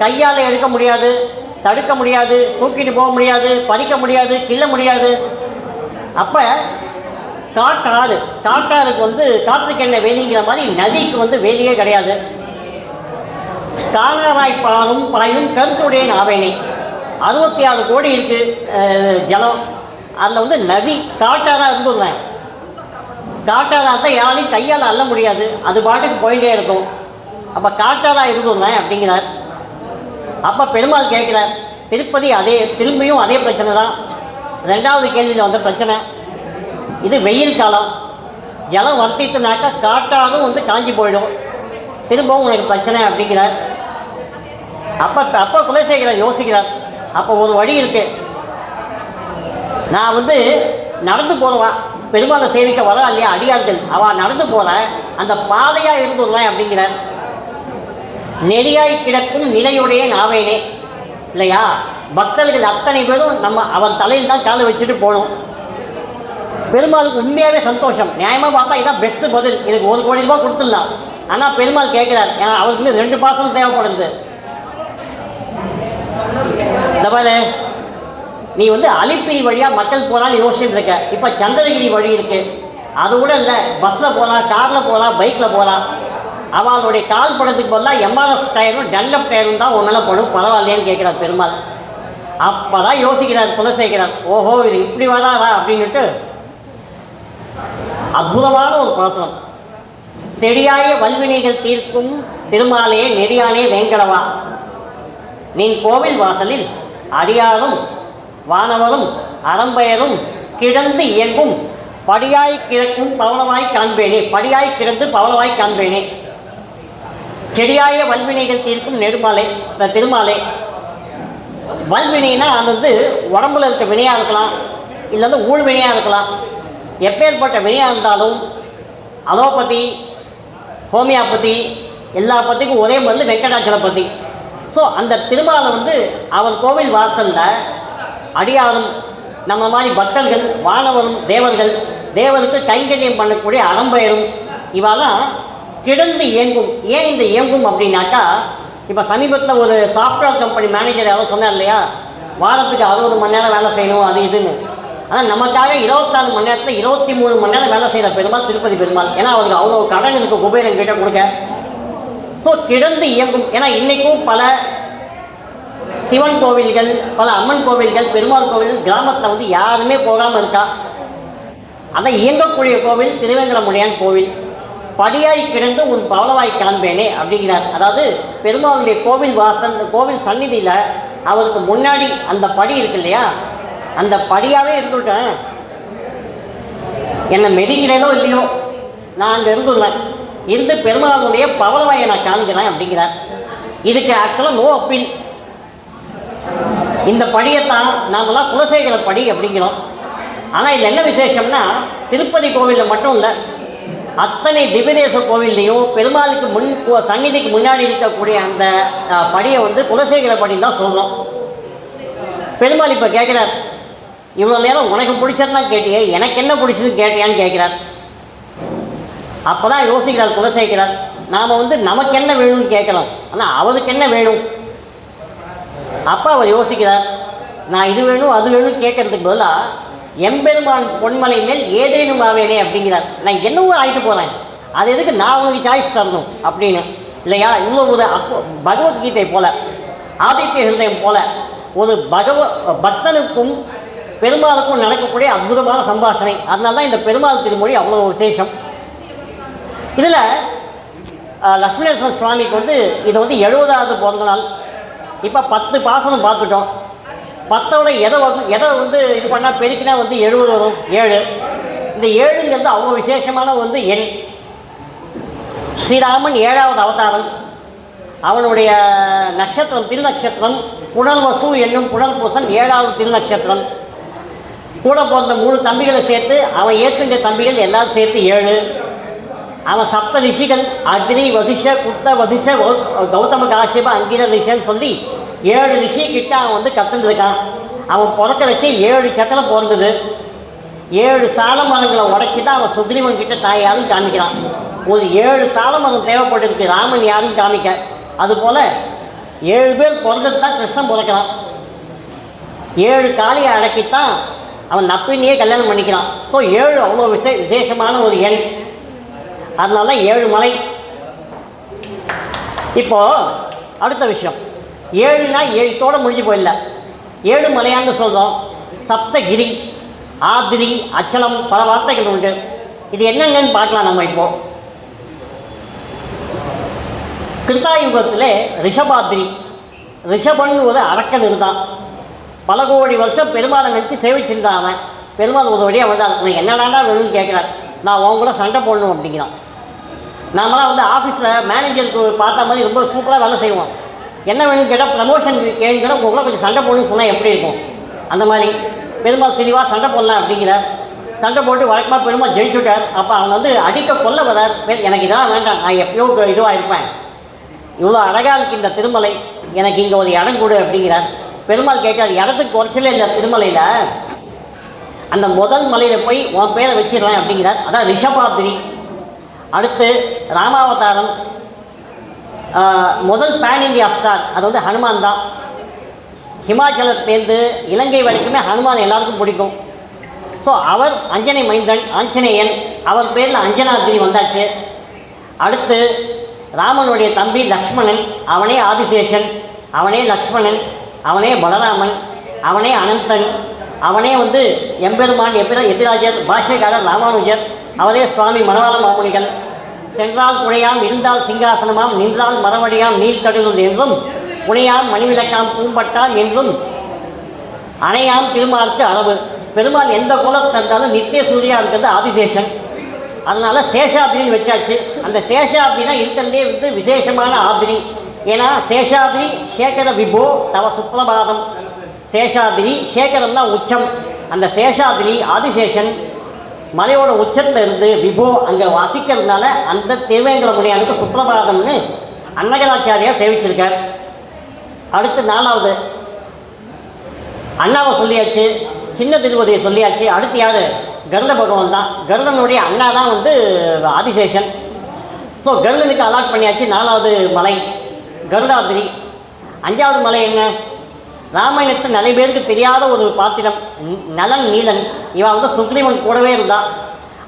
S1: கையால் எடுக்க முடியாது, தடுக்க முடியாது, தூக்கிட்டு போக முடியாது, பறிக்க முடியாது, கிள்ள முடியாது. அப்போ காட்டாருக்கு வந்து காற்றுக்கு என்ன வேலிங்கிற மாதிரி நதிக்கு வந்து வேலியே கிடையாது. காணாராய் பாயும் கருத்துடைய ஆவேனே. 66 கோடி இருக்குது ஜலம், அதில் வந்து நதி காட்டாராக இருந்துடுவேன். காட்டாராக தான் யாரையும் கையால் அள்ள முடியாது, அது பாட்டுக்கு போயிட்டே இருக்கும். அப்போ காட்டாராக இருந்துடுவேன் அப்படிங்கிறார். அப்போ பெருமாள் கேட்குறார், திருப்பதி திரும்பியும் அதே பிரச்சனை தான். 2வது கேள்வியில் வந்த பிரச்சனை இது. வெயில் காலம், ஜலம் வர்த்தித்துனாக்கா காட்டாலும் வந்து காஞ்சி போயிடும், திரும்பவும் உனக்கு பிரச்சனை அப்படிங்கிறார். அப்போ குலசேகரர் யோசிக்கிறார், அப்போ ஒரு வழி இருக்குது, நான் வந்து நடந்து போகிறவன், பெருமாளை சேவிக்க வர இல்லையா அடியார்கள், அவள் நடந்து போகிற அந்த பாதையாக இருந்துடுவேன் அப்படிங்கிறார். நெறியாய் கிடக்கும் நிலையுடைய நாவேனே இல்லையா, பக்தர்கள் அத்தனை பேரும் அவன் தலையில் தான் காலை வச்சுட்டு போகணும். பெருமாளுக்கு உண்மையாகவே சந்தோஷம். நியாயமாக பார்த்தா இதான் பெஸ்ட்டு பதில், இதுக்கு 1 கோடி ரூபாய் கொடுத்துடலாம். ஆனால் பெருமாள் கேட்குறார், ஏன்னா அவருக்கு இன்னும் 2 பாசனம் தேவைப்படுது. இந்த மாதிரி நீ வந்து அலிப்பிரி வழியாக மக்கள் போகலான்னு யோசிச்சுட்டு இருக்க. இப்போ சந்திரகிரி வழி இருக்குது, அது கூட இல்லை, பஸ்ஸில் போகலாம், காரில் போகலாம், பைக்கில் போகலாம். அவளுடைய கால் படத்துக்கு பதிலாக எம்ஆர்எஃப் டயரும் டன்லப் டயரும் தான் ஒன்றால் படும், பரவாயில்லையான்னு கேட்குறார் பெருமாள். அப்போ தான் யோசிக்கிறார் குலசேகரன், ஓஹோ இது இப்படி வராதா அப்படின்ட்டு அற்புதமான ஒரு பாசனம். செடியாய வல்வினைகள் தீர்க்கும் திருமாலே நெடியானே வேங்கடவா, நீ கோவில் வாசலில் அடியாரும் வானவரும் அறம்பெயரும் கிடந்து இயங்கும் படியாய் கிடக்கும் பவளவாய் காண்பேனே, படியாய் கிடந்து பவளவாய் காண்பேனே. செடியாய வல்வினைகள் தீர்க்கும் நெடுமாலே திருமாலே. வல்வினைனா அது வந்து உடம்புல இருக்க வினையாக இருக்கலாம், இல்லை வந்து ஊழ்வினையாக இருக்கலாம். எப்பேற்பட்ட வினையாக இருந்தாலும் அலோபதி ஹோமியோபதி எல்லா பற்றிக்கும் ஒரே மருந்து வெங்கடாச்சலபதி. ஸோ அந்த திருமாலை வந்து அவர் கோவில் வாசலில் அடியாரும் நம்ம மாதிரி பக்தர்கள் வானவரும் தேவர்கள் தேவருக்கு கைங்கரியம் பண்ணக்கூடிய அறம்பெயரும் இவெல்லாம் கிடந்து இயங்கும். ஏன் இந்த இயங்கும் அப்படின்னாக்கா, இப்போ சமீபத்தில் ஒரு சாஃப்ட்வேர் கம்பெனி மேனேஜர் யாரும் சொன்னார் இல்லையா, வாரத்துக்கு 60 மணி நேரம் வேலை செய்யணும் அது இதுன்னு. ஆனால் நமக்காக 24 மணி நேரத்தில் 23 மணி நேரம் வேலை செய்கிற பெருமாள் திருப்பதி பெருமாள். ஏன்னா அவருக்கு அவ்வளோ கடன் இருக்குது குபேரன் கிட்ட கொடுக்க. ஸோ கிடந்து இயங்கும். ஏன்னா இன்றைக்கும் பல சிவன் கோவில்கள், பல அம்மன் கோவில்கள், பெருமாள் கோவில் கிராமத்தில் வந்து யாருமே போகாமல் இருக்கா. அதை இயங்கக்கூடிய கோவில் திருவேங்கடமுடையான் கோவில். படியாய் கிடந்து உன் பவளவாய் காண்பேனே அப்படிங்கிறார். அதாவது பெருமாளுடைய கோவில் வாசல், கோவில் சந்நிதியில் அவருக்கு முன்னாடி அந்த படி இருக்கு இல்லையா, அந்த படியாகவே இருந்துவிட்டேன், என்னை மெதிக்கிறேனோ இல்லையோ நான் அங்கே இருந்துள்ளேன், இருந்து பெருமாளுடைய பவளவாயை நான் காண்கிறேன் அப்படிங்கிறார். இதுக்கு ஆக்சுவலாக நோ அப்பீல். இந்த படியைத்தான் நாமெல்லாம் குலசேகர படி அப்படிங்கிறோம். ஆனால் இதில் என்ன விசேஷம்னா, திருப்பதி கோவிலில் மட்டும் இல்லை, அத்தனை திவ்யதேச கோவில்லையும் பெருமாளுக்கு முன் சந்நிதிக்கு முன்னாடி இருக்கக்கூடிய அந்த படியை வந்து குலசேகர படின்னு தான் சொல்கிறோம். பெருமாள் இப்போ கேட்குறார், இவ்வளோ நேரம் உனக்கு பிடிச்சதுதான் கேட்டியே, எனக்கு என்ன பிடிச்சது கேட்டியான்னு கேட்குறார். அப்போ தான் யோசிக்கிறார் குலசேகரர், நாம் வந்து நமக்கு என்ன வேணும்னு கேட்கலாம், ஆனால் அவருக்கு என்ன வேணும். அப்போ அவர் யோசிக்கிறார், நான் இது வேணும் அது வேணும்னு கேட்கறதுக்கு பதிலாக எம்பெருமான் பொன்மலை மேல் ஏதேனும் ஆவேனே அப்படிங்கிறார். நான் என்னவோ ஆகிட்டு போகிறேன், அது எதுக்கு நான் உனக்கு சாய்ஸ் தரணும் அப்படின்னு இல்லையா. இன்னும் ஒரு பகவத்கீதை போல், ஆதித்ய ஹிருதயம் போல் ஒரு பக்தனுக்கும் பெருமாளுக்கும் நடக்கக்கூடிய அற்புதமான சம்பாஷணை. அதனால தான் இந்த பெருமாள் திருமொழி அவ்வளோ விசேஷம். இதில் லட்சுமணேஸ்வர சுவாமிக்கு வந்து இது வந்து 70வது பிறந்த நாள். இப்போ 10 பாசனம் பார்த்துட்டோம். 10ஓட எதை வந்து இது பண்ணால் பெருக்கினா வந்து 70 வரும், 7. இந்த 7ங்கிறது அவ்வளோ விசேஷமான வந்து எண். ஸ்ரீராமன் 7வது அவதாரம். அவனுடைய நட்சத்திரம் திருநட்சத்திரம் புனர்வசு என்னும் புனர்பூசன் 7வது திருநட்சத்திரம். கூட பிறந்த 3 தம்பிகளை சேர்த்து அவன் ஏற்கின்ற தம்பிகள் எல்லாரும் சேர்த்து 7. அவன் 7 ரிஷிகள் அக்னி வசிஷ குத்த வசிஷ கௌதம காஷ்யப அங்கிர ரிஷன்னு சொல்லி 7 ரிஷி கிட்ட அவன் வந்து கற்றுருக்கான். அவன் பிறக்க வச்சு 7 சக்கரம் பிறந்தது. 7 சால மரங்களை உடைச்சி தான் அவன் சுக்ரீவன் கிட்ட தான் யாரும் காமிக்கிறான். ஒரு 7 சால மரம் தேவைப்பட்டிருக்கு ராமன் யாரும் காமிக்க. அதுபோல் 7 பேர் பிறந்தது தான் கிருஷ்ணன் பிறக்கிறான். 7 காளியை அடக்கித்தான் அவன் நப்பினியே கல்யாணம் பண்ணிக்கிறான். ஸோ 7 அவ்வளோ விசேஷமான ஒரு எண். அதனால 7 மலை. இப்போது அடுத்த விஷயம், 7னா 7 முடிஞ்சு போயிடல, 7 மலையான்னு சொல்கிறோம். சப்தகிரி, ஆதிரி, அச்சலம், பல வார்த்தைகள் உண்டு. இது என்னென்னு பார்க்கலாம் நம்ம. இப்போது கிருத்தாயுகத்தில் ரிஷபாதிரி, ரிஷபன் ஒரு அரக்கன் இருந்தான். பல கோடி வருஷம் பெருமாளை நினச்சி சேவிச்சிருந்தான் அவன். பெருமாள் ஒரு வழியாக வந்தால் நான் என்னடாண்டா வேணும்னு கேட்குறான். நான் உங்கள சண்டை போடணும் அப்படிங்கிறான். நாமெல்லாம் வந்து ஆஃபீஸில் மேனேஜருக்கு பார்த்தா மாதிரி ரொம்ப சூப்பராக வேலை செய்வோம். என்ன வேணும்னு கேட்டால் ப்ரமோஷன் கேட்குற உங்களை கொஞ்சம் சண்டை போடணும்னு சொன்னால் எப்படி இருக்கும். அந்த மாதிரி பெருமாள் சிரிவா சண்டை போடலாம் அப்படிங்கிறார். சண்டை போட்டு வழக்கமாக பெருமாள் ஜெயிச்சுட்டார். அப்போ அவன் வந்து அடிக்க கொல்ல வரார். எனக்கு இதெல்லாம் வேண்டாம், நான் எப்பயோ இதுவாக இருப்பேன், இவ்வளோ அழகாக இருக்குது இந்த திருமலை, எனக்கு இங்கே ஒரு இடம் கொடு அப்படிங்கிறார். பெருமாள் கேட்காது, இடத்துக்கு குறைச்சலே இல்லை திருமலையில். அந்த முதல் மலையில் போய் உன் பேரை வச்சிடறேன் அப்படிங்கிறார். அதான் ரிஷபாத்ரி. அடுத்து ராமாவதாரம், முதல் பேன் இண்டியா ஸ்டார் அது வந்து ஹனுமான் தான். ஹிமாச்சலத்திலேருந்து இலங்கை வரைக்குமே ஹனுமான் எல்லாருக்கும் பிடிக்கும். ஸோ அவர் அஞ்சனை மைந்தன், ஆஞ்சநேயன், அவர் பேரில் அஞ்சனாத்ரி வந்தாச்சு. அடுத்து ராமனுடைய தம்பி லக்ஷ்மணன், அவனே ஆதிசேஷன், அவனே லக்ஷ்மணன், அவனே பலராமன், அவனே அனந்தன், அவனே வந்து எம்பெருமான் எதிராஜர், பாஷ்யக்காரர் ராமானுஜர், அவரே சுவாமி மணவாள மாமுனிகள். சென்றால் குழையாம், இருந்தால் சிங்காசனமாம், நின்றால் மரவடியாம் நீர்க்கடலுள் என்றும், புனையாம் மணிவிளக்காம் பூம்பட்டாம் என்றும், அணையாம் திருமாலுக்கு அளவு. பெருமாள் எந்த கோலத்தை தந்தாலும் நித்திய சூரியா இருக்கிறது ஆதிசேஷன். அதனால் சேஷாத்ரின்னு வச்சாச்சு. அந்த சேஷாத்ரி தான் இருக்கிறதே வந்து விசேஷமான ஆத்ரி. ஏன்னா சேஷாத்ரி சேகர விபோ தவ சுப்ரபாதம். சேஷாத்ரி சேகரம் தான் உச்சம். அந்த சேஷாத்ரி ஆதிசேஷன் மலையோட உச்சத்தில் இருந்து விபோ அங்கே வசிக்கிறதுனால அந்த திருவேங்கட முனியானுக்கு சுப்ரபாதம்னு அன்னகராச்சாரியார் சேவிச்சிருக்கார். அடுத்து நாலாவது அண்ணாவை சொல்லியாச்சு, சின்ன திருவதியை சொல்லியாச்சு. அடுத்து யார்? கருட பகவான் தான். கருடனுடைய அண்ணா தான் வந்து ஆதிசேஷன். ஸோ கருடனுக்கு அலாட் பண்ணியாச்சு. நாலாவது மலை கருடாதிரி. அஞ்சாவது மலை என்ன? ராமாயணத்தில் நிறைய பேருக்கு தெரியாத ஒரு பாத்திரம், நலன் நீலன். இவன் வந்து சுக்ரீவன் கூடவே இருந்தான்.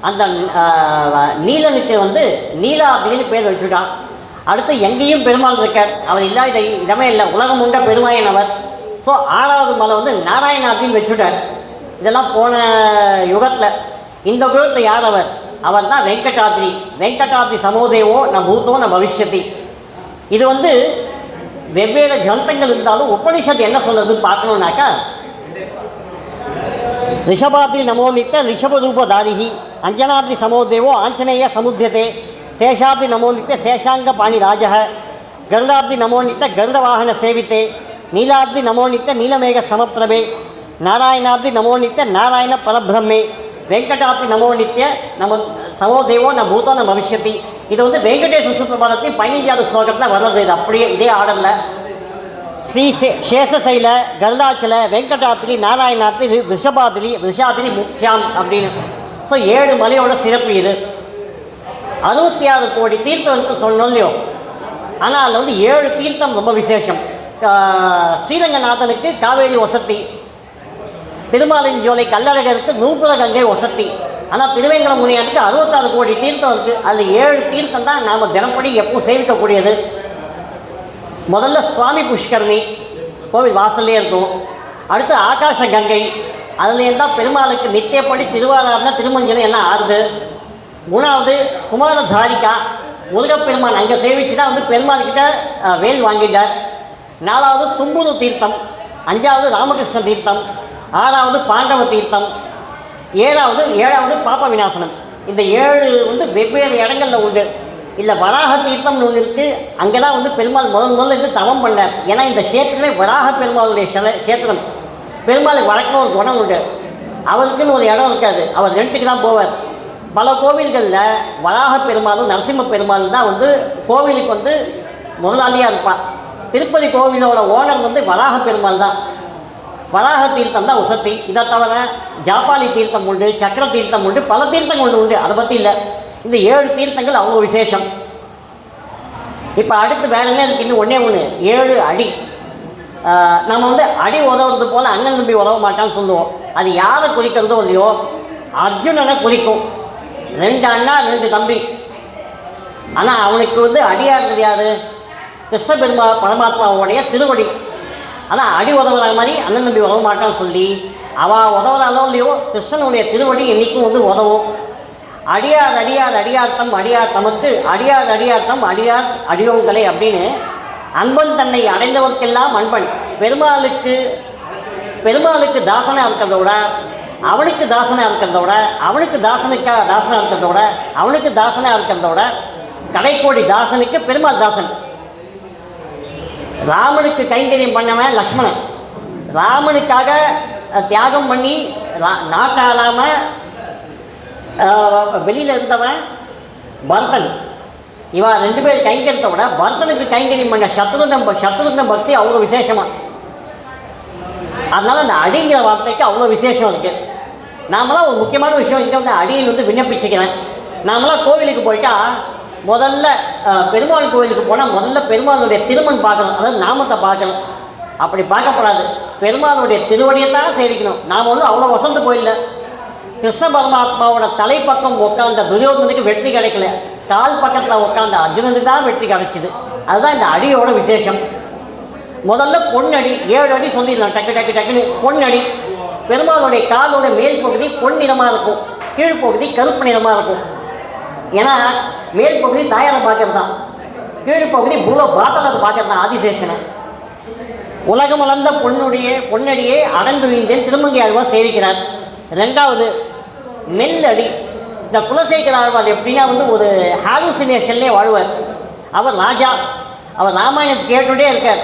S1: அந்த நீலனுக்கு வந்து நீலாதிரின்னு பேர் வச்சுட்டான். அடுத்து எங்கேயும் பெருமாள் இருக்கார், அவர் இல்லாத இடமே இல்லை, உலகம் உண்ட பெருமாயன் அவர். ஸோ ஆறாவது மலை வந்து நாராயணாதின்னு வச்சுட்டார். இதெல்லாம் போன யுகத்தில். இந்த யுகத்தில் யார் அவர்? அவர் தான் வெங்கடாத்ரி. வெங்கடாத்ரி சமோதேவோ ந பூத்தோ ந பவிஷ்யதி. இது வந்து வெவ்வேறு கிரந்தங்கள் இருந்தாலும் உபனிஷத்து என்ன சொல்றதுன்னு பார்க்கணுன்னாக்கா, ரிஷபாத்ரி நமோனித்த ரிஷபரூபதாரிகி, அஞ்சனாத்ரி சமோதேவோ ஆஞ்சநேய சமுத்தியதே, சேஷாத்ரி நமோனித்த சேஷாங்க பாணி ராஜக, கருடாத்ரி நமோனித்த கருடவாகன சேவித்தே, நீலாத்ரி நமோனித்த நீலமேக சமப்பிரபே, நாராயணாத்ரி நமோனித்த நாராயண பரபிரம்மே, வெங்கடாத்ரி நமோனித்திய நம சமோதேவோ ந பூதோ ந பவிஷ்யதி. இது வந்து வெங்கடேஸ்வர சுப்ரபாதத்தையும் 15வது ஸ்லோகத்தில் வர்றது. இது அப்படியே இதே ஆர்டரில் ஸ்ரீ சேஷசைல, கருடாச்சல, வெங்கடாத்ரி, நாராயணாத்ரி, ரிஷபாத்ரி, ரிஷாத்ரி முக்கியாம் அப்படின்னு. ஸோ 7 மலையோட சிறப்பு இது. 66 கோடி தீர்த்தம் சொன்னோம் இல்லையோ, ஆனால் அதில் வந்து 7 தீர்த்தம் ரொம்ப விசேஷம். ஸ்ரீரங்கநாதனுக்கு காவேரி வசதி, திருமாலின் ஜோலை கல்லழகருக்கு நூப்புர கங்கை வசதி. ஆனால் திருவேங்கட முனியானுக்கு 66 கோடி தீர்த்தம் இருக்குது. அதில் 7 தீர்த்தம் தான் நாம் தினப்படி எப்பவும் சேவிக்கக்கூடியது. முதல்ல சுவாமி புஷ்கரணி, கோவில் வாசல்லே இருக்கும். அடுத்து ஆகாஷ கங்கை, அதுலேருந்து தான் பெருமாளுக்கு நித்தியப்படி திருவாராதனை திருமஞ்சனம் எல்லாம் ஆறுது. 3வது குமாரதாரிகா, முருகப்பெருமான் அங்கே சேவிச்சு தான் வந்து பெருமாள்கிட்ட வேல் வாங்கிட்டார். 4வது தும்புரு தீர்த்தம், 5வது ராமகிருஷ்ண தீர்த்தம், 6வது பாண்டவ தீர்த்தம், 7வது பாப்ப விநாசனம். இந்த 7 வந்து வெவ்வேறு இடங்களில் உண்டு. இல்லை வராக தீர்த்தம்னு ஒன்று இருக்குது. அங்கே தான் வந்து பெருமாள் முதல்ல இருந்து தவம் பண்ணார். ஏன்னா இந்த க்ஷேத்திரமே வராக பெருமாளுடைய க்ஷேத்திரம். பெருமாளுக்கு வழக்கமாக ஒரு குணம் உண்டு, அவருக்குன்னு ஒரு இடம் இருக்காது, அவர் ரெண்டுக்கு தான் போவார். பல கோவில்களில் வராக பெருமாளும் நரசிம்ம பெருமாள் தான் வந்து கோவிலுக்கு வந்து முதலாளியாக இருப்பார். திருப்பதி கோவிலோட ஓனர் வந்து வராக பெருமாள் தான். வராக தீர்த்தம் தான் உசத்தி. இதை தவிர ஜாப்பாலி தீர்த்தம் உண்டு, சக்கர தீர்த்தம் உண்டு, பல தீர்த்தங்கள் உண்டு. அதை பற்றி இல்லை. இந்த 7 தீர்த்தங்கள் அவங்க விசேஷம். இப்போ அடுத்து வேற என்ன இருக்குது? இன்னும் ஒன்று 7 அடி. நம்ம வந்து அடி உதவுறது போல் அண்ணன் தம்பி உதவ மாட்டான்னு சொல்லுவோம். அது யாரை குறிக்கிறதோ இல்லையோ, அர்ஜுனனை குறிக்கும். 2 அண்ணா 2 தம்பி. ஆனால் அவனுக்கு வந்து அடியாக இருந்தது யார்? கிருஷ்ண பரமாத்மாவுடைய திருவடி. ஆனால் அடி உதவுற மாதிரி அண்ணன் தம்பி உதவ மாட்டான்னு சொல்லி அவள் உதவுறாலோ இல்லையோ கிருஷ்ணனுடைய திருவடி என்றைக்கும் வந்து உதவும். அடியார் அடியார் அடியார்த்தம் அடியார் தமக்கு, அடியார் அடியார்த்தம் அடியார் அடியோங்களே அப்படின்னு அன்பன் தன்னை அடைந்தவர்க்கெல்லாம் அன்பன். பெருமாளுக்கு தாசனாக இருக்கிறதோட, அவனுக்கு தாசனாக இருக்கிறதோட, அவனுக்கு தாசனாக இருக்கிறதோட, அவனுக்கு தாசனாக இருக்கிறதோட, கடைக்கோடி தாசனுக்கு பெருமாள் தாசன். ராமனுக்கு கைங்கரியம் பண்ணவன் லக்ஷ்மணன். ராமனுக்காக தியாகம் பண்ணி நாட்டாளாமல் வெளியில் இருந்தவன் பரதன். இவன் 2 பேர் கைங்கரியத்தை விட பரதனுக்கு கைங்கரியம் பண்ண சத்ருக்ன பக்தி அவ்வளோ விசேஷமாக. அதனால் அந்த அடிங்கிற வார்த்தைக்கு அவ்வளோ விசேஷம் இருக்குது. நாமெல்லாம் ஒரு முக்கியமான விஷயம் இங்கே வந்து அடியில் வந்து விண்ணப்பிச்சுக்கிறேன். நாமெல்லாம் கோவிலுக்கு போயிட்டால் முதல்ல பெருமாள் கோவிலுக்கு போனால் முதல்ல பெருமாளுடைய திருமண் பார்க்கணும், அதாவது நாமத்தை பார்க்கணும். அப்படி பார்க்கப்படாது, பெருமாளுடைய திருவடியை தான் சேவிக்கணும். நாம் வந்து அவ்வளோ வசந்து போயிடல. கிருஷ்ண பரமாத்மாவோட தலைப்பக்கம் உட்காந்த துரியோதனுக்கு வெற்றி கிடைக்கல, கால் பக்கத்தில் உட்காந்த அர்ஜுனனுக்கு தான் வெற்றி கிடைச்சிது. அதுதான் இந்த அடியோட விசேஷம். முதல்ல பொன்னடி, 7 அடி சொல்லிடலாம் டக்கு டக்கு டக்குன்னு. பொன்னடி, பெருமாளுடைய காலோட மேல் பகுதி பொன் நிறமாக இருக்கும், கீழ்ப்பகுதி கருப்பு நிறமாக இருக்கும். ஏன்னா மேல் பகுதி தாயாரை பார்க்கறது தான், கீழ்ப்பகுதி பூலோ பாத்தலத்தை பார்க்கறது தான் ஆதிசேஷனை. உலகம் வளர்ந்த பொன்னடியே அடர்ந்து வீழ்ந்தேன் திருமங்கை ஆழ்வார் சேவிக்கிறார். 2வது மெல்லடி. இந்த குலசேகர ஆழ்வார் எப்படின்னா வந்து ஒரு ஹாலுசினேஷன்லேயே வாழ்வார். அவர் ராஜா, அவர் ராமாயணத்தை கேட்டுகிட்டே இருக்கார்.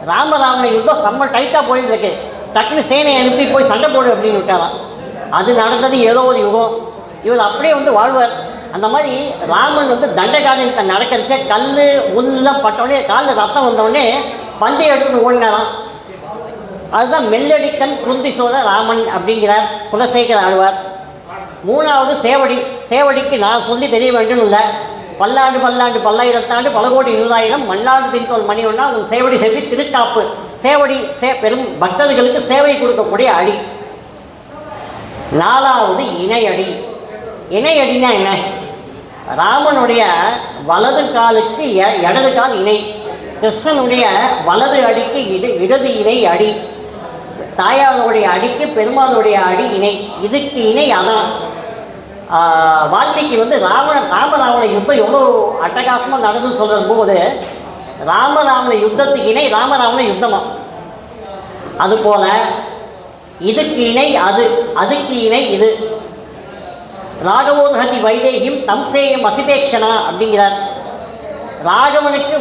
S1: ராமராவண யுத்தம் செம்ம டைட்டாக போயிட்டு இருக்கு, டக்குன்னு சேனையை அனுப்பி போய் சண்டை போடு அப்படின்னு விட்டாராம். அது நடந்தது ஏதோ ஒரு யுகம். இவர் அப்படியே வந்து வாழ்வார். அந்த மாதிரி ராமன் வந்து தண்டகாரன் நடக்கிறச்ச கல் உல்லாம் பட்டோடனே காலில் ரத்தம் வந்தோடனே பந்தை எடுத்து ஓடினாராம். அதுதான் மெல்லடிக்கன் குருந்தி சோழ ராமன் அப்படிங்கிறார் குலசேகர ஆழ்வார். 3வது சேவடி. சேவடிக்கு நான் சொல்லி தெரிய வேண்டும் இல்லை, பல்லாண்டு பல்லாயிரத்தாண்டு பல கோடி 100,000 மண்ணாடு தின்கோள் மணி ஒன்றா உன் சேவடி செவி திருக்காப்பு. சேவடி பெரும் பக்தர்களுக்கு சேவை கொடுக்கக்கூடிய அடி. 4வது இணையடி. இணையடினா என்ன? ராமனுடைய வலது காலுக்கு இடது கால் இணை, கிருஷ்ணனுடைய வலது அடிக்கு இடது இணை அடி, தாயாருடைய அடிக்கு பெருமாளுடைய அடி இணை. இதுக்கு இணை அதான். வால்மீகி வந்து ராமராவண யுத்தம் எவ்வளோ அட்டகாசமாக நடந்து சொல்கிற போது ராமராவண யுத்தத்துக்கு இணை ராமராவண யுத்தமா. அதுபோல் இதுக்கு இணை அதுக்கு இணை இது. ராகவோன்ஹதி வைதேகிம் தம்சேயம் அசிபேக்ஷனா அப்படிங்கிறார். ராகவனுக்கு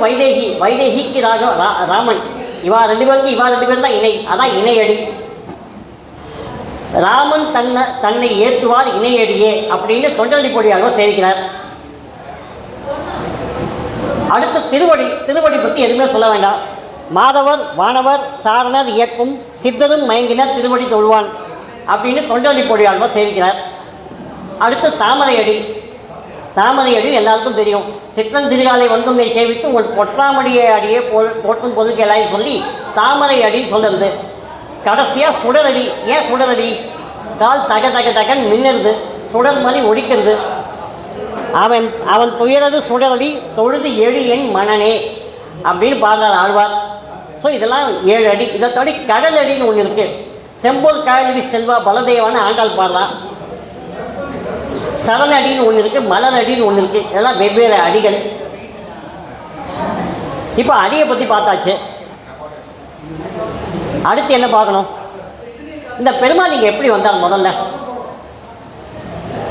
S1: வைதேகிக்கு ராமன், இவா 2 பேரும் தான் இணை, அதான் இணையடி. ராமன் தன்னை ஏற்றுவார் இணையடியே அப்படின்னு தொண்டரடி பொடியாக சேவிக்கிறார். அடுத்து திருவடி பற்றி எதுவுமே சொல்ல வேண்டாம். மாதவர் வானவர் சாரணர் இயக்கும் சித்தரும் மயங்கினர் திருவடி தொழுவான் அப்படின்னு தொண்டரடி பொடியாக சேவிக்கிறார். அடுத்து தாமரையடி. தாமரையடி எல்லாருக்கும் தெரியும். சித்தன் சிறுகாலை வந்துமை சேவித்து உங்கள் பொற்றாமடியை அடியே போட்டும் பொதுக்கெல்லாம் சொல்லி தாமரை அடின்னு சொல்லுறது. கடைசியாக சுடரடி. ஏன் சுடரடி? கால் தகன்னு மின்னுறது, சுடர் மாதிரி ஒடிக்கிறது. அவன் துயரது சுடரடி தொழுது எழு என் மனனே அப்படின்னு பாடுறார் ஆழ்வார். ஸோ இதெல்லாம் 7 அடி. இதை தவிர கடல் அடின்னு ஒன்று இருக்குது. செம்பூர் காயலடி செல்வா பலதேவான ஆண்டாள் பாடலாம். சரணடின்னு ஒன்று இருக்குது, மலர் அடின்னு ஒன்று இருக்குது. இதெல்லாம் வெவ்வேறு அடிகள். இப்போ அடியை பற்றி பார்த்தாச்சு. அடுத்து என்ன பார்க்கணும்? இந்த பெருமாள் இங்கே எப்படி வந்தால் முதல்ல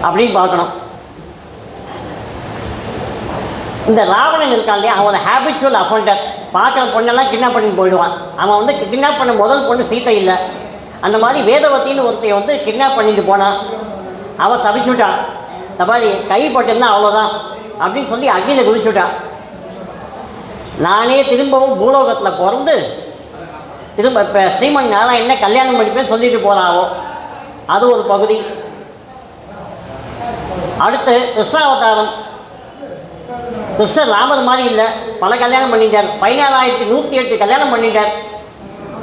S1: அப்படின்னு பார்க்கணும். இந்த ராவணன் இருக்கான் இல்லையா, அவன் ஹேபிச்சுவல் அஃபண்டர். பார்க்குற பொண்ணெல்லாம் கிட்னாப் பண்ணி போயிடுவான். அவன் வந்து கிட்னாப் பண்ண முதல் பொண்ணு சீத்தை இல்லை. அந்த மாதிரி வேதவத்தின்னு ஒருத்தையை வந்து கிட்னாப் பண்ணிட்டு போனான். அவன் சபிச்சுட்டான். இந்த மாதிரி கைப்பட்டுன்னா அவ்வளோதான் அப்படின்னு சொல்லி அக்னியில் குதிச்சுட்டான். நானே திரும்பவும் பூலோகத்தில் பிறந்து திரும்ப இப்போ ஸ்ரீமன் நாராயணனை கல்யாணம் பண்ணிப்பேன் சொல்லிட்டு போகிறாவோ, அது ஒரு பகுதி. அடுத்து கிருஷ்ணாவதாரம். கிருஷ்ணர் ராமர் மாதிரி இல்லை, பல கல்யாணம் பண்ணிட்டார். 16,108 கல்யாணம் பண்ணிட்டார்.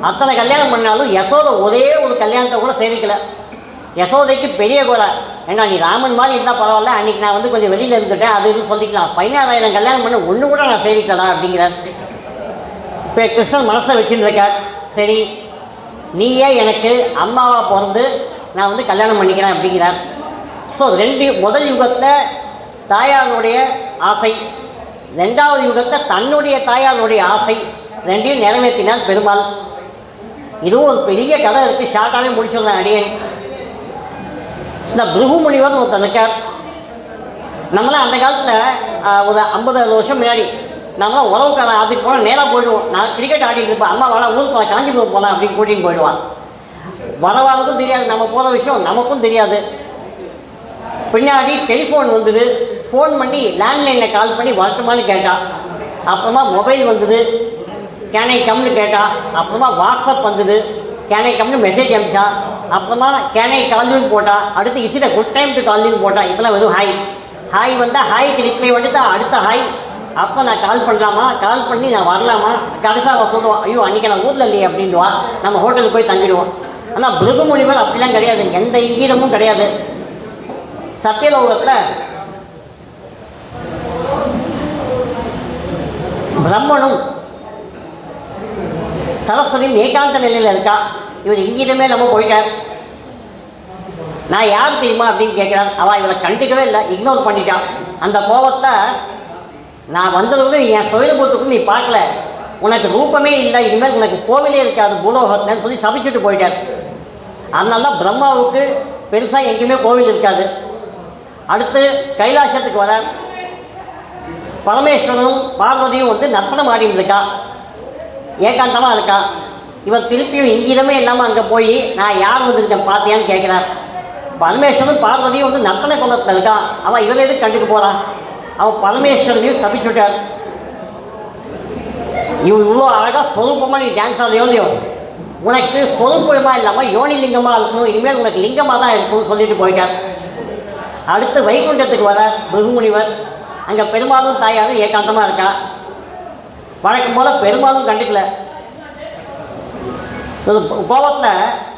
S1: அத்தனை கல்யாணம் பண்ணாலும் யசோதை ஒரே ஒரு கல்யாணத்தை கூட சேவிக்கலை. யசோதைக்கு பெரிய குறை. ஏன்னா நீ ராமன் மாதிரி இருந்தால் பரவாயில்ல, அன்றைக்கி நான் வந்து கொஞ்சம் வெளியில் இருந்துட்டேன், அது இது சொல்லிக்கலாம். 16,000 கல்யாணம் பண்ண ஒன்று கூட நான் சேவிக்கலாம் அப்படிங்கிறார். இப்போ கிருஷ்ணன் மனசில் வச்சுட்டு இருக்கார், சரி நீயே எனக்கு அம்மாவாக பிறந்து நான் வந்து கல்யாணம் பண்ணிக்கிறேன் அப்படிங்கிறார். ஸோ முதல் யுகத்தில் தாயாருடைய ஆசை, 2வது யுகத்தில் தன்னுடைய தாயாருடைய ஆசை, 2ஐயும் நிறைவேற்றினார் பெருமாள். இதுவும் ஒரு பெரிய கதை இருக்குது, ஷார்ட்டாகவே முடிச்சுடுறேன் அடியேன். இந்த பிருகு முனிவர் ஒருத்தர் இருக்கார். நம்மளாம் அந்த காலத்தில் ஒரு 50 வருஷம் முன்னாடி நம்மளாம் உறவுக்கார அதுக்கு போனால் நேராக போயிடுவோம். நான் கிரிக்கெட் ஆடிட்டு இருப்பேன், அம்மா வாழ ஊருக்கு போகலாம், காஞ்சிபுரம் போகலாம் அப்படின்னு கூட்டிகிட்டு போயிடுவான். வரவாருக்கும் தெரியாது, நம்ம போகிற விஷயம் நமக்கும் தெரியாது. பின்னாடி டெலிஃபோன் வந்தது, ஃபோன் பண்ணி லேண்ட்லைனில் கால் பண்ணி வரட்டுமான்னு கேட்டான். அப்புறமா மொபைல் வந்தது, கேனை கம்னு கேட்டான். அப்புறமா வாட்ஸ்அப் வந்தது, கேனை கம்னு மெசேஜ் அனுப்பிச்சான். அப்புறமா கேனை கால்யூன்னு போட்டா, அடுத்து is it a good time to கால்யூன்னு போட்டா, இப்போலாம் வெறும் ஹாய். ஹாய் வந்தால் ஹாய்க்கு ரிப்ளை வந்துட்டு அடுத்த ஹாய். அப்போ நான் கால் பண்ணலாமா, கால் பண்ணி நான் வரலாமா, கடைசியாக அவள் சொல்லுவான் ஐயோ அன்றைக்கி நான் ஊரில் இல்லையே அப்படின்வா. நம்ம ஹோட்டலுக்கு போய் தங்கிடுவோம். ஆனால் பிருகு முனிவர் அப்படிலாம் கிடையாது, எந்த இங்கீதமும் கிடையாது. சத்தியலோகத்தில் பிரம்மனும் சரஸ்வதியும் ஏகாந்த நிலையில் இருக்கா. இவர் இங்கீதமே நம்ம போயிட்டார். நான் யார் தெரியுமா அப்படின்னு கேட்குறான். அவள் இவரை கண்டுக்கவே இல்லை, இக்னோர் பண்ணிட்டான். அந்த கோபத்தில் நான் வந்தது வந்து என் சுயபூத்துக்கு நீ பார்க்கல, உனக்கு ரூபமே இல்லை, இனிமேல் உனக்கு கோவிலே இருக்காது பூலோகத்துலன்னு சொல்லி சபிச்சுட்டு போயிட்டார். அதனால தான் பிரம்மாவுக்கு பெருசாக எங்கேயுமே கோவில் இருக்காது. அடுத்து கைலாசத்துக்கு வர பரமேஸ்வரனும் பார்வதியும் வந்து நர்த்தனம் ஆடிட்டு இருக்கா, ஏகாந்தமாக இருக்கா. இவர் திருப்பியும் இங்கீதமே இல்லாமல் அங்கே போய் நான் யார் வந்திருக்கேன் பார்த்தியான்னு கேட்குறார். பரமேஸ்வரன் பார்வதியும் வந்து நர்த்தன குலத்தில் இருக்கான். அவன் இவரை எதுக்கு கண்டுக்கு போகிறான். அவன் பரமேஸ்வரனையும் சபிச்சுட்டார். இவ்வளோ அழகாக ஸ்வரூபமாக நீ டான்ஸ் ஆடையோ இல்லையோ, உனக்கு ஸ்வரூபமாக இல்லாமல் யோனி லிங்கமாக இருக்கணும், இனிமேல் உனக்கு லிங்கமாக தான் இருக்கும்னு சொல்லிட்டு போயிட்டார். அடுத்து வைகுண்டத்துக்கு வர பிருகுமுனிவர். அங்கே பெருமாளும் தாயாரும் ஏகாந்தமாக இருக்கா. வழக்கம் போல் பெருமாளும் கண்டுக்கல. கோபத்தில்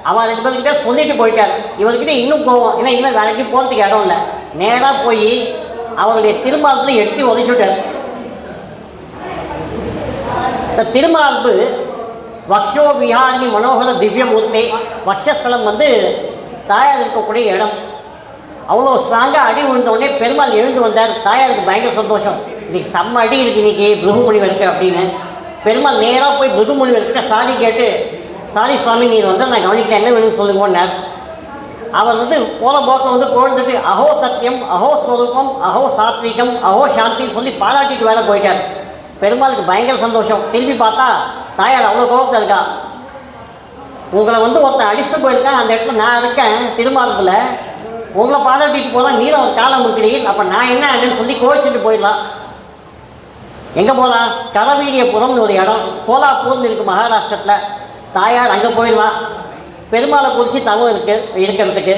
S1: அவன் 2 பேர்கிட்ட சொல்லிட்டு போயிட்டார். இவர்கிட்ட இன்னும் கோவம், ஏன்னா இன்னும் வேலைக்கு போகிறதுக்கு இடம் இல்லை. நேராக போய் அவருடைய திருமார்பில் எட்டி உதைச்சுட்டார். இந்த திருமார்பு வக்ஷோ விஹாரிணி மனோகர திவ்யமூர்த்தி. வக்ஷஸ்தலம் வந்து தாயார் இருக்கக்கூடிய இடம். அவ்வளோ ஸ்ட்ராங்காக அடி விழுந்தோடனே பெருமாள் எழுந்து வந்தார். தாயாருக்கு பயங்கர சந்தோஷம், இன்னைக்கு செம்ம அடி இருக்குது இன்றைக்கி பிருகுமுனிவருக்கு அப்படின்னு. பெருமாள் நேராக போய் பிருகுமுனிவர்கிட்ட சாரி கேட்டு, சாரி சுவாமி நீர் வந்து நான் கவனிக்க என்ன வேணும்னு சொல்லுங்கன்னார். அவர் வந்து போன போக்கில் வந்து குழந்துட்டு அஹோ சத்தியம், அஹோ ஸ்வரூபம், அஹோ சாத்விகம், அஹோ சாந்தின்னு சொல்லி பாராட்டிட்டு வேலை போயிட்டார். பெருமாளுக்கு பயங்கர சந்தோஷம். திரும்பி பார்த்தா தாயார் அவ்வளோ கோபத்தில் இருக்கா. உங்களை வந்து ஒருத்தன் அடிச்சுட்டு போயிருக்கேன், அந்த இடத்துல நான் இருக்கேன் திருமார்பில், உங்களை பாராட்டிட்டு போனால் நீர் அவர் காலம் இருக்கிறீர், அப்போ நான் என்ன அப்படின்னு சொல்லி கோவிச்சுட்டு போயிடலாம். எங்கே போகலாம், கரவீரியபுரம்னு ஒரு இடம் கோலாப்பூர்னு இருக்குது மகாராஷ்டிரத்தில். தாயார் அங்கே போயிடலாம். பெருமாளை குறித்து தவம் இருக்கிறதுக்கு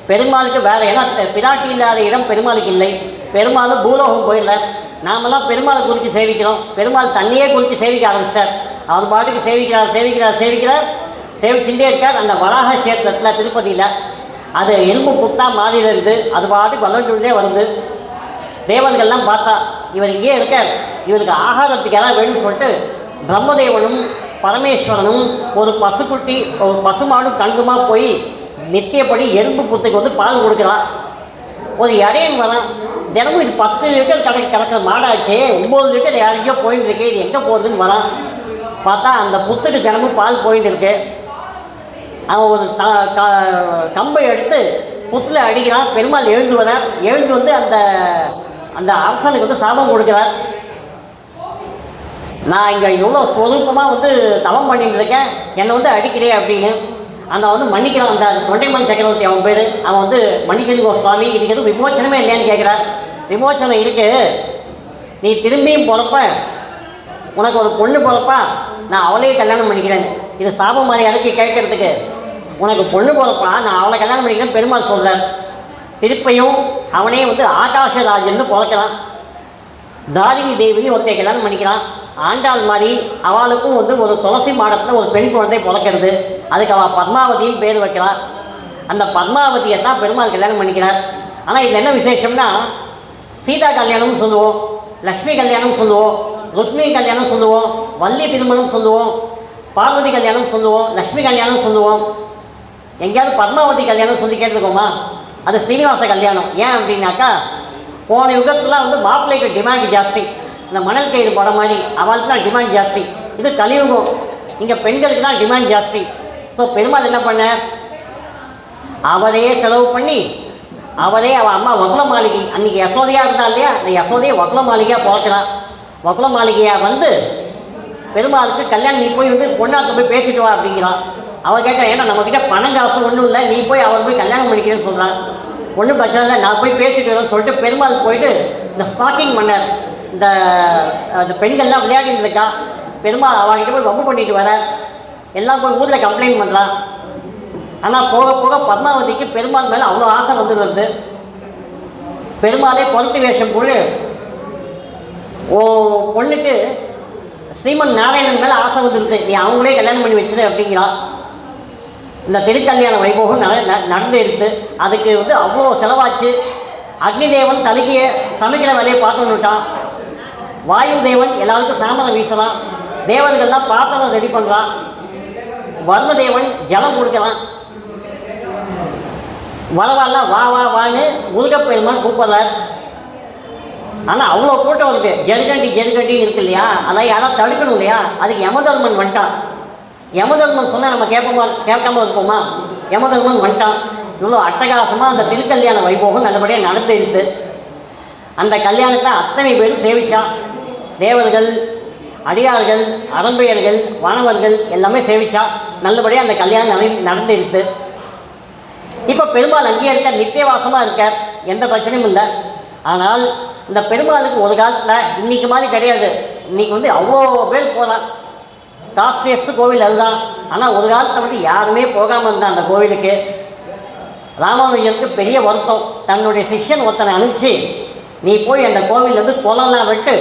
S1: பெருமாளுக்கு வேறு இடம், பிராட்டி இல்லாத இடம் பெருமாளுக்கு இல்லை. பெருமாள் பூலோகம் போயிடல. நாமெல்லாம் பெருமாளை குறித்து சேவிக்கிறோம். பெருமாள் தண்ணியே குறித்து சேவிக்க ஆரம்பிச்சார். அவர் பாட்டுக்கு சேவிக்கிறார், சேவிச்சுட்டே இருக்கார். அந்த வராக கஷேத்திரத்தில் திருப்பதியில் அது எலும்பு புத்தா மாதிரி இருக்குது. அது பாட்டுக்கு வளர்ந்துட்டே வருது. தேவன்கள்லாம் பார்த்தா இவர் இங்கே இருக்கார், இவருக்கு ஆகாரத்துக்கு எல்லாம் வேணும்னு சொல்லிட்டு பிரம்மதேவனும் பரமேஸ்வரனும் ஒரு பசுக்குட்டி ஒரு பசுமாடும் கண்டுமா போய் நித்தியப்படி எறும்பு புத்துக்கு வந்து பால் கொடுக்குறான். ஒரு இடையன் வரான். தினமும் இது 10 லிட்டர் கிடக்கிற மாடாச்சே, 9 லிட்டர் யாருக்கோ போயிட்டு இருக்கு, இது எங்கே போகுதுன்னு வரான். பார்த்தா அந்த புத்துக்கு தினமும் பால் போயிட்டு இருக்கு. அவன் ஒரு கம்பை எடுத்து புத்தில் அடிக்கிறான். பெருமாள் எழுந்து வரார். எழுந்து வந்து அந்த அந்த அரசனுக்கு வந்து சாபம் கொடுக்குறார். நான் இங்கே இவ்வளோ ஸ்வரூபமாக வந்து தவம் பண்ணிட்டு இருக்கேன், என்னை வந்து அடிக்கிறேன் அப்படின்னு. அந்த வந்து மன்னிக்கிறான். அந்த தொண்டைமன் சக்கரவர்த்தி அவன் பேர். அவன் வந்து மன்னிக்கிறதுக்கோ சுவாமி இதுக்கு எதுவும் விமோச்சனமே இல்லையான்னு கேட்குறார். விமோச்சனம் இருக்குது, நீ திரும்பியும் பிறப்ப, உனக்கு ஒரு பொண்ணு பிறப்பா, நான் அவளையே கல்யாணம் பண்ணிக்கிறேன். இது சாபம் மாதிரி அழைச்சி கேட்கறதுக்கு, உனக்கு பொண்ணு பிறப்பா, நான் அவளை கல்யாணம் பண்ணிக்கிறேன் பெருமாள் சொல்கிறார். திருப்பையும் அவனே வந்து ஆகாஷராஜன்னு பிறக்கிறான். தாரிணி தேவின்னு ஒருத்தையை கல்யாணம் பண்ணிக்கிறான். ஆண்டாள் மாதிரி அவளுக்கும் வந்து ஒரு துளசி மாடத்தில் ஒரு பெண் குழந்தை பிறக்கிறது. அதுக்கு அவள் பத்மாவதின்னு பேர் வைக்கிறான். அந்த பத்மாவதியை தான் பெருமாள் கல்யாணம் பண்ணிக்கிறார். ஆனால் இதில் என்ன விசேஷம்னா, சீதா கல்யாணம்னு சொல்லுவோம், லக்ஷ்மி கல்யாணம் சொல்லுவோம், ருக்மிணி கல்யாணம் சொல்லுவோம், வள்ளி திருமணம் சொல்லுவோம், பார்வதி கல்யாணம் சொல்லுவோம், லக்ஷ்மி கல்யாணம் சொல்லுவோம். எங்கேயாவது பத்மாவதி கல்யாணம் சொல்லி கேட்டுருக்கோமா? அது ஸ்ரீனிவாச கல்யாணம். ஏன் அப்படின்னாக்கா, போன யுகத்துலாம் வந்து மாப்பிள்ளைக்கு டிமாண்ட் ஜாஸ்தி. இந்த மணல் கயிறு படம் மாதிரி அவளுக்கு தான் டிமாண்ட் ஜாஸ்தி. இது கலியுகம், இங்கே பெண்களுக்கு தான் டிமாண்ட் ஜாஸ்தி. ஸோ பெருமாள் என்ன பண்ண, அவரையே செலவு பண்ணி அவரே அவள் அம்மா வகுல மாளிகை, அன்றைக்கி யசோதையாக இருந்தா இல்லையா, அந்த யசோதையை வகுல மாளிகையாக பிறக்கிறான். வகுல மாளிகையாக வந்து பெருமாளுக்கு கல்யாணம் நீ போய் வந்து பொண்ணாத்த போய் பேசிட்டு வா அப்படிங்கிறான். அவள் கேட்க, ஏன்னா நம்மக்கிட்ட பணம் காசு ஒன்றும் இல்லை, நீ போய் அவர் போய் கல்யாணம் பண்ணிக்கிறேன்னு சொல்கிறான். ஒன்றும் பிரச்சனை இல்லை, நான் போய் பேசிட்டு வரேன்னு சொல்லிட்டு பெருமாள் போயிட்டு இந்த ஸ்டாக்கிங் பண்ணார். இந்த பெண்கள்லாம் விளையாடிட்டு இருக்கா. பெருமாள் அவகிட்ட போய் வம்பு பண்ணிட்டு வர, எல்லாம் போய் ஊரில் கம்ப்ளைண்ட் பண்ணுறான். ஆனால் போக போக பத்மாவதிக்கு பெருமாள் மேலே அவ்வளோ ஆசை வந்துடுறது. பெருமாளே பொறுத்து வேஷம் போட்டு பொண்ணுக்கு ஸ்ரீமன் நாராயணன் மேலே ஆசை வந்துடுது, நீ அவங்களே கல்யாணம் பண்ணி வச்சுது அப்படிங்கிறான். இந்த திருக்கல்யாண வைபோகம் நடந்து எடுத்து அதுக்கு அவ்வளோ செலவாச்சு. அக்னி தேவன் தலுகிய சமைக்கிற வேலையை பார்த்துட்டான். வாயு தேவன் எல்லாருக்கும் சாமரம் வீசலாம். தேவர்கள்லாம் பாத்திரம் ரெடி பண்ணுறான். வருண தேவன் ஜலம் கொடுக்கலாம். வரவாலாம் வா வா வான்னு முருகப்பெருமான் கூப்பிட்றார். ஆனால் அவ்வளோ கூட்டம் வருது. ஜெருகண்டின்னு இருக்கு இல்லையா, அதான் யாராவது தடுக்கணும் இல்லையா, அதுக்கு யமதர்மன் வந்துட்டான். யமதர்மன் சொன்னால் நம்ம கேட்காம இருப்போமா? யமதர்மன் வந்துட்டான். இவ்வளோ அட்டகாசமாக அந்த திருக்கல்யாண வைபோகம் நல்லபடியாக நடந்து இருக்கு. அந்த கல்யாணத்தை அத்தனை பேரும் சேவிச்சான். தேவர்கள், அடியார்கள், அரம்பையர்கள், வானவர்கள் எல்லாமே சேவிச்சா. நல்லபடியாக அந்த கல்யாணம் நடந்து இருக்கு. இப்போ பெருமாள் அங்கேயே இருக்கார், நித்தியவாசமாக இருக்கார், எந்த பிரச்சனையும் இல்லை. ஆனால் இந்த பெருமாளுக்கு ஒரு காலத்தில் இன்றைக்கி மாதிரி கிடையாது. இன்றைக்கி அவ்வளோ பேர் போகலாம். காஸ்ட்லியஸ்ட் கோவில் அதுதான். ஆனால் ஒரு காலத்தில் யாருமே போகாமல் இருந்தான் அந்த கோவிலுக்கு. ராமானுஜருக்கு பெரிய வருத்தம். தன்னுடைய சிஷ்யன் ஒருத்தனை அனுப்பிச்சு, நீ போய் அந்த கோவிலேருந்து குளம்லாம் விட்டு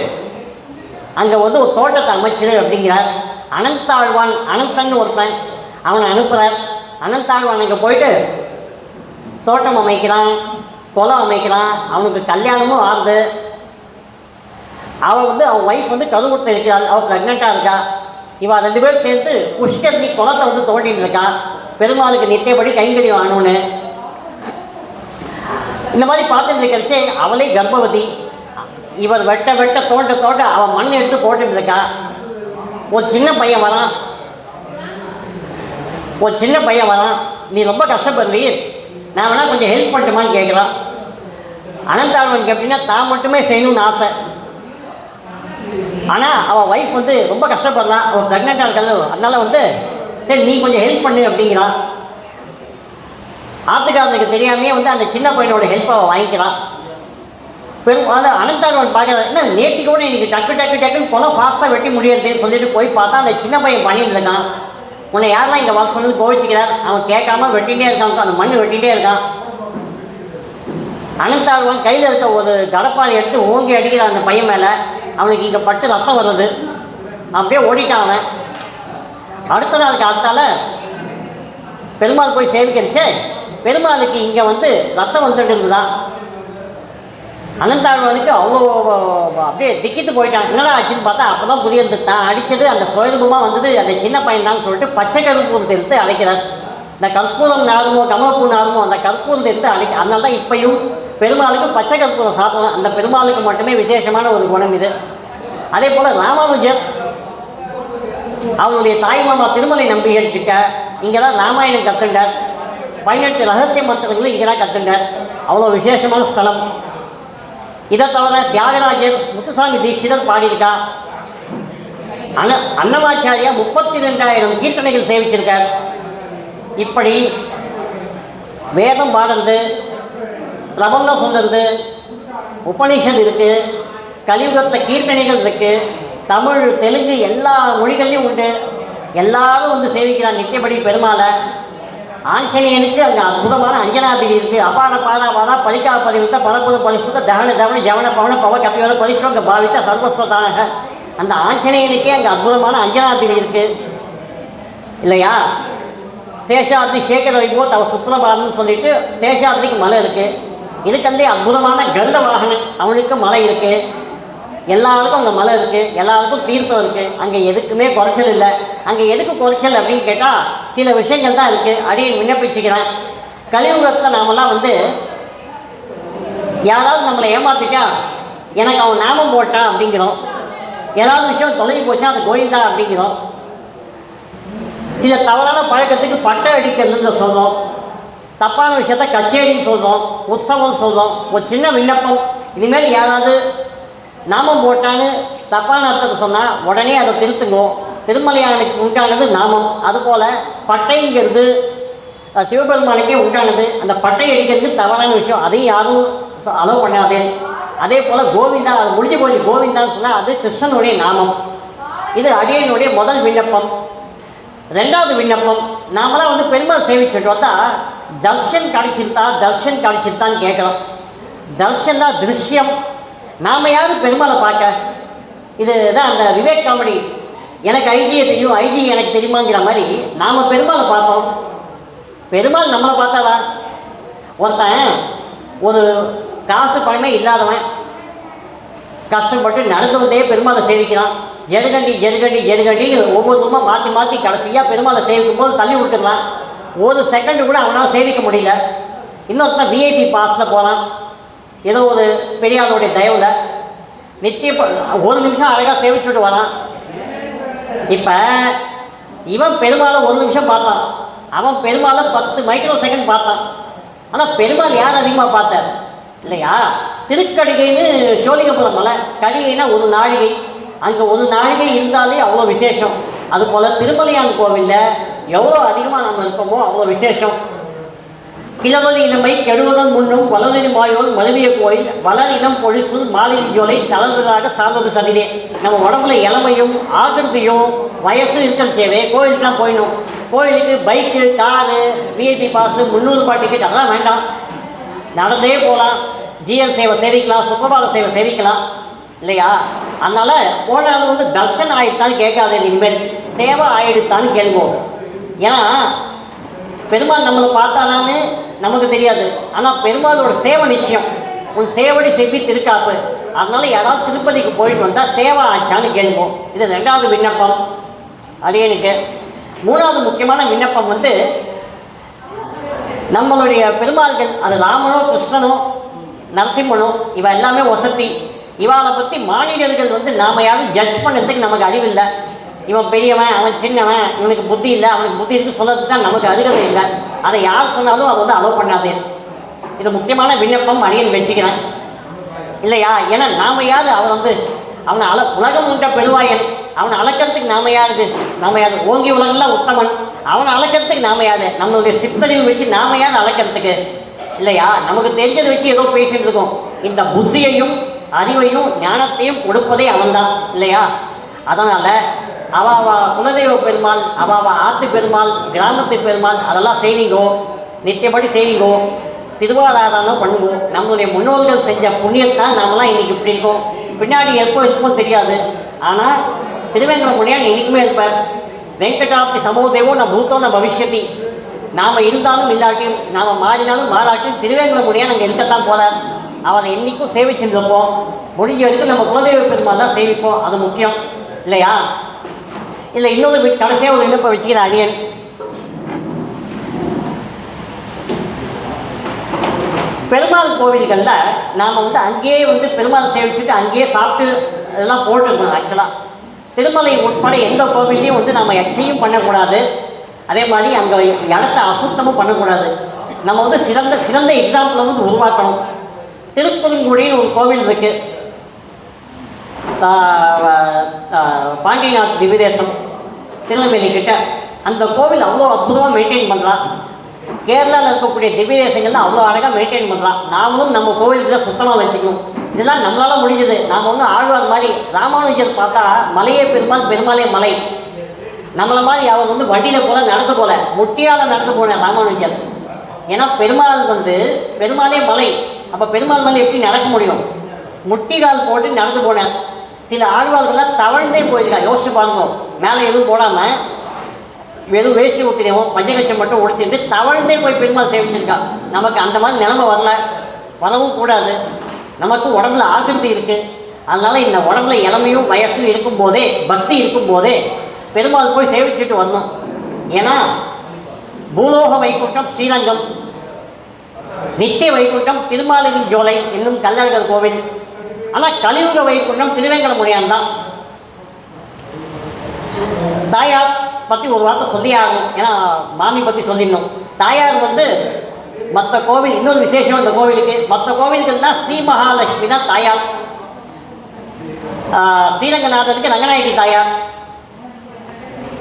S1: அங்கே ஒரு தோட்டத்தை அமைச்சிரு அப்படிங்கிறார். அனந்தாழ்வான், அனந்தன் ஒருத்தன், அவனை அனுப்புகிறார். அனந்தாழ்வான் அங்கே போயிட்டு தோட்டம் அமைக்கிறான், குளம் அமைக்கிறான். அவனுக்கு கல்யாணமும் ஆகுது. அவன் அவன் ஒய்ஃப் கருவுறுத்த இருக்கிறாள். அவள் ப்ரெக்னெண்ட்டாக இருக்கா. இவன் 2 பேரும் சேர்த்து புஷ்கரணி குளத்தை தோண்டின்னு இருக்கான். பெருமாளுக்கு நித்தியப்படி கைங்கரியம் ஆனோன்னு இந்த மாதிரி பார்த்துட்டு இருக்கிறச்சே அவளே கர்ப்பவதி. இவர் வெட்ட தோண்ட அவன் மண் எடுத்து போட்டுட்டு இருக்கா. ஒரு சின்ன பையன் வரான். நீ ரொம்ப கஷ்டப்படுறீ, நான் வேணா கொஞ்சம் ஹெல்ப் பண்ணட்டுமான்னு கேட்குறான். அனந்தாழ்வனுக்கு எப்படின்னா தான் மட்டுமே செய்யணும்னு ஆசை. ஆனால் அவள் ஒய்ஃப் ரொம்ப கஷ்டப்படலாம், அவள் ப்ரெக்னெண்ட்டாக இருக்காது. அதனால் சரி நீ கொஞ்சம் ஹெல்ப் பண்ணு அப்படிங்கிறான். ஆத்துக்காரனுக்கு தெரியாமே அந்த சின்ன பையனோட ஹெல்ப் அவள் வாங்கிக்கிறான். அனந்தாழ்வன் பார்க்குறது, என்ன நேற்று கூட இன்றைக்கி டக்குன்னு குளம் ஃபாஸ்ட்டாக வெட்டி முடியறதுன்னு சொல்லிட்டு போய் பார்த்தா அந்த சின்ன பையன் பண்ணிட்டு இருக்கான். உன்னை யாரெல்லாம் இங்கே வர சொன்னது கோவிச்சுக்கிறார். அவன் கேட்காம வெட்டிகிட்டே இருக்கான், அந்த மண் வெட்டிகிட்டே இருக்கான். அனந்தாழ்வன் கையில் இருக்க ஒரு கடப்பாறை எடுத்து ஓங்கி அடிக்கிறான் அந்த பையன் மேலே. அவனுக்கு இங்கே பட்டு ரத்தம் வருது. அப்படியே ஓடிட்டான் அவன். அடுத்த நாள் காலத்தால் பெருமாள் போய் சேவிக்கிறச்சே பெருமாளுக்கு இங்கே ரத்தம் வந்துட்டு இருந்துதான். அனந்தாழ்வனுக்கு அவ்வளோ அப்படியே திக்கிட்டு போயிட்டான். என்னடா ஆச்சுன்னு பார்த்தா அப்போ தான் புரியுது, தான் அடித்தது அந்த சுயரூபமாக அந்த சின்ன பையன் தான் சொல்லிட்டு பச்சை கருப்பூரத்தை எடுத்து அழைக்கிறார். இந்த கற்பூரம் நாருமோ கமலப்பூ நாருமோ அந்த கற்பூரத்தை எடுத்து அதனால தான் இப்பையும் பெருமாளுக்கு பச்சை கற்பூரம் சாப்பிடலாம். அந்த பெருமாளுக்கு மட்டுமே விசேஷமான ஒரு குணம் இது. அதே போல் ராமானுஜர் அவருடைய தாய்மாமா திருமலை நம்பிகள் கிட்ட இங்கே தான் ராமாயணம் கற்றுண்டார். 18 ரகசிய மந்திரங்களும் இங்கே தான் கற்றுண்டார். அவ்வளோ விசேஷமான ஸ்தலம். இதை தவிர தியாகராஜர், முத்துசாமி தீட்சிதர் பாடியிருக்கா. அன்னமாச்சாரியா 32,000 கீர்த்தனைகள் சேவிச்சிருக்கார். இப்படி வேதம் பாடுறது, பிரபந்தம் சொல்கிறது, உபநிஷத் இருக்குது, கலியுகத்தில் கீர்த்தனைகள் இருக்குது, தமிழ் தெலுங்கு எல்லா மொழிகள்லையும் உண்டு. எல்லாரும் சேவிக்கிறார் நித்தியப்படி பெருமாளை. ஆஞ்சநேயனுக்கு அங்கே அற்புதமான அஞ்சனாதிரி இருக்குது. அபார பாதாபாதா பரிகா பரிவித்த பரப்புத பரிசுத்த தகன தவண ஜவன பவன பவ கப்பிவத பரிசுவங்க பாவித்த சர்வஸ்வதானக. அந்த ஆஞ்சநேயனுக்கே அங்கே அற்புதமான அஞ்சனாதிரி இருக்குது இல்லையா. சேஷாத்ரி சேகர வைபோ தவ சுப்ரபாதம்னு சொல்லிட்டு சேஷாத்ரிக்கு மலை இருக்குது. இதுக்கல்லே அற்புதமான கருட வாகனன், அவனுக்கு மலை இருக்குது. எல்லாருக்கும் அங்கே மலை இருக்குது, எல்லாருக்கும் தீர்த்தம் இருக்குது. அங்கே எதுக்குமே குறைச்சல் இல்லை. அங்கே எதுக்கு குறைச்சல் அப்படின்னு கேட்டால் சில விஷயங்கள் தான் இருக்குது. அடியை விண்ணப்பிச்சுக்கிறேன். கலியுகத்தில் நாமெல்லாம் யாராவது நம்மளை ஏமாற்றிட்டா எனக்கு அவன் நாமம் போட்டான் அப்படிங்கிறோம். ஏதாவது விஷயம் தொலைவி போச்சா அது கோயில்தான் அப்படிங்கிறோம். சில தவறான பழக்கத்துக்கு பட்டை அடிக்கிறதுன்னு சொல்கிறோம். தப்பான விஷயத்த கச்சேரின்னு சொல்கிறோம், உற்சவம் சொல்கிறோம். ஒரு சின்ன விண்ணப்பம், இனிமேல் யாராவது நாமம் போட்டான்னு தப்பான அர்த்தத்தை சொன்னால் உடனே அதை திருத்துங்கோ. திருமலையானுக்கு உண்டானது நாமம். அதுபோல் பட்டைங்கிறது சிவபெருமானுக்கே உண்டானது. அந்த பட்டை அடிக்கிறதுக்கு தவறான விஷயம், அதையும் யாரும் அலோவ் பண்ணாதே. அதே போல் கோவிந்தா, அது முடிஞ்சு போய் கோவிந்தான்னு சொன்னால் அது கிருஷ்ணனுடைய நாமம். இது அடியனுடைய முதல் விண்ணப்பம். ரெண்டாவது விண்ணப்பம், நாமெல்லாம் வந்து பெருமாள் சேவிச்சுட்டு வந்தால் தர்ஷன் கிடைச்சிருத்தான்னு கேட்கலாம். தர்ஷன் தான் திருஷ்யம். நாம் யாரு பெருமாளை பார்க்க? இதுதான் அந்த விவேக் காமெடி, எனக்கு ஐஜியை தெரியும், ஐஜி எனக்கு தெரியுமாங்கிற மாதிரி நாம் பெருமாளை பார்த்தோம். பெருமாள் நம்மளை பார்த்தாதா? ஒருத்தன் ஒரு காசு பணமே இல்லாதவன் கஷ்டப்பட்டு நடந்து வந்தே பெருமாளை சேவிக்கிறான். ஜெருகண்டின்னு ஒவ்வொரு ரூமாக மாற்றி கடைசியாக பெருமாளை சேவிக்கும் போது தள்ளி விட்டுடலாம். ஒரு செகண்டு கூட அவனால் சேவிக்க முடியல. இன்னொருத்தன் விஐபி பாஸில் போகிறான், ஏதோ ஒரு பெரியாருடைய தயவில் நித்திய ஒரு நிமிஷம் அழகாக சேவிச்சுட்டு வரான். இப்போ இவன் பெருமாளை ஒரு நிமிஷம் பார்த்தான், அவன் பெருமாளை 10 மைக்ரோ செகண்ட் பார்த்தான். ஆனால் பெருமாள் யார் அதிகமாக பார்த்தார் இல்லையா? திருக்கடிகைன்னு சோழிகபுரம் மலை, கடிகைன்னா ஒரு நாழிகை, அங்கே ஒரு நாழிகை இருந்தாலே அவ்வளோ விசேஷம். அதுபோல் திருமலையான் கோவிலில் எவ்வளோ அதிகமாக நம்ம இருக்கோமோ அவ்வளோ விசேஷம். கிழவது இளமை கெடுவதன் முன்னும் வலது மாயோல் மருவிய கோயில் வளர் இளம் பொழிசும் மாலினி ஜோலை தளர்ந்ததாக சார்ந்தது சதிலே. நம்ம உடம்புல இளமையும் ஆகிருதியும் வயசு இருக்கிற சேவை. கோயிலுக்கெலாம் போயிடணும். கோயிலுக்கு பைக்கு, காரு, விஐபி பாஸு, 300 ரூபாய் டிக்கெட் அதெல்லாம் வேண்டாம். நடந்தே போகலாம். ஜிஎல் சேவை சேவிக்கலாம், சுப்பிரபாத சேவை சேவிக்கலாம் இல்லையா? அதனால் போனாலும் வந்து தர்ஷன் ஆகிடுத்தான்னு கேட்காது, இனிமேல் சேவை ஆகிடுத்தான்னு கேளுவோம். ஏன்னா பெருமாள் நம்மளை பார்த்தாலான்னு நமக்கு தெரியாது, ஆனால் பெருமாளோட சேவை நிச்சயம். உன் சேவடி செவ்வி திருக்காப்பு. அதனால யாராவது திருப்பதிக்கு போயிட்டு வந்தால் சேவை ஆச்சான்னு கேளுவோம். இது ரெண்டாவது விண்ணப்பம் அடியனுக்கு. மூணாவது முக்கியமான விண்ணப்பம் வந்து நம்மளுடைய பெருமாள்கள், அது ராமனோ கிருஷ்ணனோ நரசிம்மனோ, இவ எல்லாமே வசதி. இவாளை பற்றி மாநிலர்கள் வந்து நாம் யாரும் ஜட்ஜ் பண்ணுறதுக்கு நமக்கு அறிவில்லை. இவன் பெரியவன், அவன் சின்னவன், இவனுக்கு புத்தி இல்லை, அவனுக்கு புத்தி இருக்குது சொல்கிறதுக்கு தான் நமக்கு அதிகாரம் இல்லை. அதை யார் சொன்னாலும் அதை வந்து அலோவ் பண்ணாது. இது முக்கியமான விண்ணப்பம் அடியன் வச்சுக்கிறேன் இல்லையா? ஏன்னா நாம் யார் அவன் வந்து அவனை உலகம் உண்ட பெருவாயன், அவனை அளக்கிறதுக்கு நாம யாரு? ஓங்கி உலகில் உத்தமன், அவனை அளக்கிறதுக்கு நாம யாரு? நம்மளுடைய சித்தறிவு வச்சு நாம யாரு அளக்கிறதுக்கு இல்லையா? நமக்கு தெரிஞ்சதை வச்சு ஏதோ பேசிட்டு இருக்கோம். இந்த புத்தியையும் அறிவையும் ஞானத்தையும் கொடுப்பதே அவன்தான் இல்லையா? அதனால் அவ குலதெய்வ பெருமாள், அவ ஆத்து பெருமாள், கிராமத்து பெருமாள் அதெல்லாம் செய்வீங்கோ, நித்தியப்படி செய்வீங்கோ, திருவாராதனம் பண்ணுவோம். நம்மளுடைய முன்னோர்கள் செஞ்ச புண்ணியத்தான் நாமெல்லாம் இன்றைக்கி இப்படி இருக்கோம். பின்னாடி எப்போ இருக்குமோ தெரியாது. ஆனால் திருவேங்கட முனியான் இன்றைக்குமே இருப்பார். வெங்கடாப்தி சமோதேவோ நம் பூத்தோ நம் பவிஷ்யத்தி. நாம் இருந்தாலும் இல்லாட்டியும், நாம் மாறினாலும் மாறாட்டியும் திருவேங்கட முனியான் அங்கே இருக்கத்தான் போகிறார். அவரை என்றைக்கும் சேவிச்சுருப்போம். முடிஞ்ச வரைக்கும் நம்ம குலதெய்வ பெருமாள் தான் சேவிப்போம். அது முக்கியம் இல்லையா? இல்லை இன்னொரு கடைசியாக ஒரு விண்ணப்பம் வச்சுக்கிற அடியன். பெருமாள் கோவில்களில் நாம் வந்து அங்கேயே வந்து பெருமாள் சேவிச்சுட்டு அங்கேயே சாப்பிட்டு இதெல்லாம் போட்டுருக்கணும். ஆக்சுவலாக திருமலை உட்பட எந்த கோவில்லையும் வந்து நம்ம எச்சையும் பண்ணக்கூடாது. அதே மாதிரி அங்கே இடத்த அசுத்தமும் பண்ணக்கூடாது. நம்ம வந்து சிறந்த எக்ஸாம்பிளை வந்து உருவாக்கணும். திருப்பெருங்குடின்னு ஒரு கோவில் இருக்குது, பாண்டியநாத் திவ்யதேசம் திருநெல்வேலி கிட்ட. அந்த கோவில் அவ்வளோ அற்புதமாக மெயின்டைன் பண்ணுறான். கேரளாவில் இருக்கக்கூடிய திவ்யதேசங்கள்லாம் அவ்வளோ அழகாக மெயின்டைன் பண்ணுறான். நாமளும் நம்ம கோவில்களை சுத்தமாக வச்சுக்கணும். இதெல்லாம் நம்மளால் முடிஞ்சது. நாம் வந்து ஆழ்வார் மாதிரி ராமானுஜர் பார்த்தா மலையே பெருமாள், பெருமாளே மலை. நம்மளை மாதிரி அவர் வந்து வண்டியில் போல நடந்து போல, முட்டியால் நடந்து போனேன் ராமானுஜர். ஏன்னா பெருமாள் வந்து பெருமாளே மலை. அப்போ பெருமாள் மலை எப்படி நடக்க முடியும்? முட்டிகால் போட்டு நடந்து போனேன். சில ஆழ்வார்கள்லாம் தவழ்ந்தே போயிருக்கா. யோசிச்சு பாருங்க, மேலே எதுவும் போடாமல் வெறும் வேஷ்டி ஊற்றினோம், பஞ்சகச்சம் மட்டும் உடுத்திட்டு தவழ்ந்தே போய் பெருமாள் சேவிச்சிருக்கா. நமக்கு அந்த மாதிரி நிலைமை வரவும் கூடாது. நமக்கு உடம்புல ஆகிருதி இருக்குது. அதனால் இந்த உடம்புல இளமையும் வயசும் இருக்கும்போதே, பக்தி இருக்கும்போதே பெருமாள் போய் சேவிச்சுட்டு வரணும். ஏன்னா பூலோக வைகுண்டம் ஸ்ரீரங்கம், நித்திய வைகுண்டம் திருமாலினி ஜோலை என்னும் கல்லழகர் கோவில். ஆனால் கலியுக வைகுண்டம் திருவேங்கட முனியான் தான். தாயார் பற்றி ஒரு வார்த்தை சொல்லி ஆகணும். ஏன்னா மாமி பற்றி சொல்லிடணும். தாயார் வந்து மற்ற கோவில் இன்னொரு விசேஷம். இந்த கோவிலுக்கு மற்ற கோவிலுக்குன்னா ஸ்ரீ மகாலட்சுமி தான் தாயார். ஸ்ரீரங்கநாதருக்கு ரங்கநாயகி தாயார்,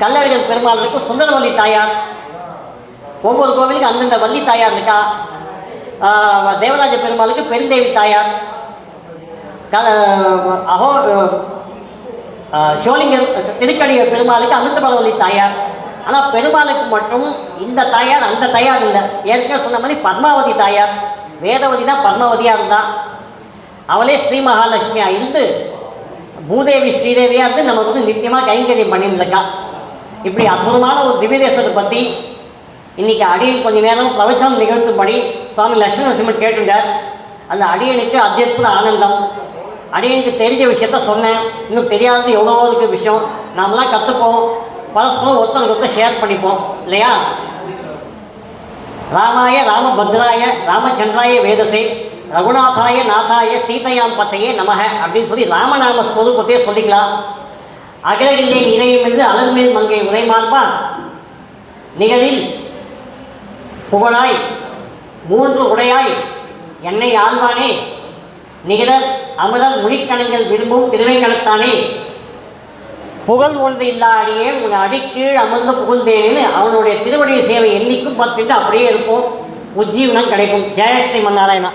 S1: கல்லழகர் பெருமாளுக்கு சுந்தரவல்லி தாயார். ஒவ்வொரு கோவிலுக்கும் அந்தந்த வள்ளி தாயார் இருக்கா. தேவராஜ பெருமாளுக்கு பெருந்தேவி தாயார், சோழிங்கர் திருக்கடிய பெருமாளுக்கு அமிர்தபலவல்லி தாயார். ஆனால் பெருமாளுக்கு மட்டும் இந்த தாயார் அந்த தாயார் இல்லை. ஏற்கனவே சொன்ன மாதிரி பத்மாவதி தாயார், வேதவதி தான் பத்மாவதியாக இருந்தா, அவளே ஸ்ரீ மகாலட்சுமியாக இருந்து பூதேவி ஸ்ரீதேவியாக இருந்து நமக்கு வந்து நித்தியமாக கைங்கரியம் பண்ணியிருந்திருக்கா. இப்படி அற்புதமான ஒரு திவ்ய தேசத்தை பற்றி இன்றைக்கி அடியன் கொஞ்ச நேரம் பிரவச்சனம் நிகழ்த்தும்படி சுவாமி லட்சுமி நரசிம்மன் கேட்டுட்டார். அந்த அடியனுக்கு அத்தியுத ஆனந்தம். அடியனுக்கு தெரிஞ்ச விஷயத்த சொன்னேன். இன்னும் தெரியாதது எவ்வளோ இருக்க விஷயம் நாமெல்லாம் கற்றுப்போம், பரஸ்பரம் ஒருத்தருக்கு ஷேர் பண்ணிப்போம் இல்லையா? ராமாய ராமபத்ராய ராமச்சந்திராய வேதசே ரகுநாதாய நாதாய சீதையாம் பத்தையே நமக அப்படின்னு சொல்லி ராமநாம ஸ்வரூபத்தையே சொல்லிக்கலாம். அகிலகில்லேன் இணையும் என்று அலர்மேல் மங்கை உரைமார்பா நிகழில் புகழாய் மூன்று உடையாய் என்னை ஆழ்வானே நிகழர் அமுதர் முனிக்கணங்கள் விரும்பும் திருவைக்கணத்தானே புகழ் ஒன்று இல்லா அடியே உன் அடிக்கீழ் அமர்ந்து புகுந்தேன்னு அவனுடைய திருவடி சேவை என்னைக்கும் பார்த்துட்டு அப்படியே இருப்போம். உஜ்ஜீவனம் கிடைக்கும். ஜெய ஸ்ரீமன் நாராயணா.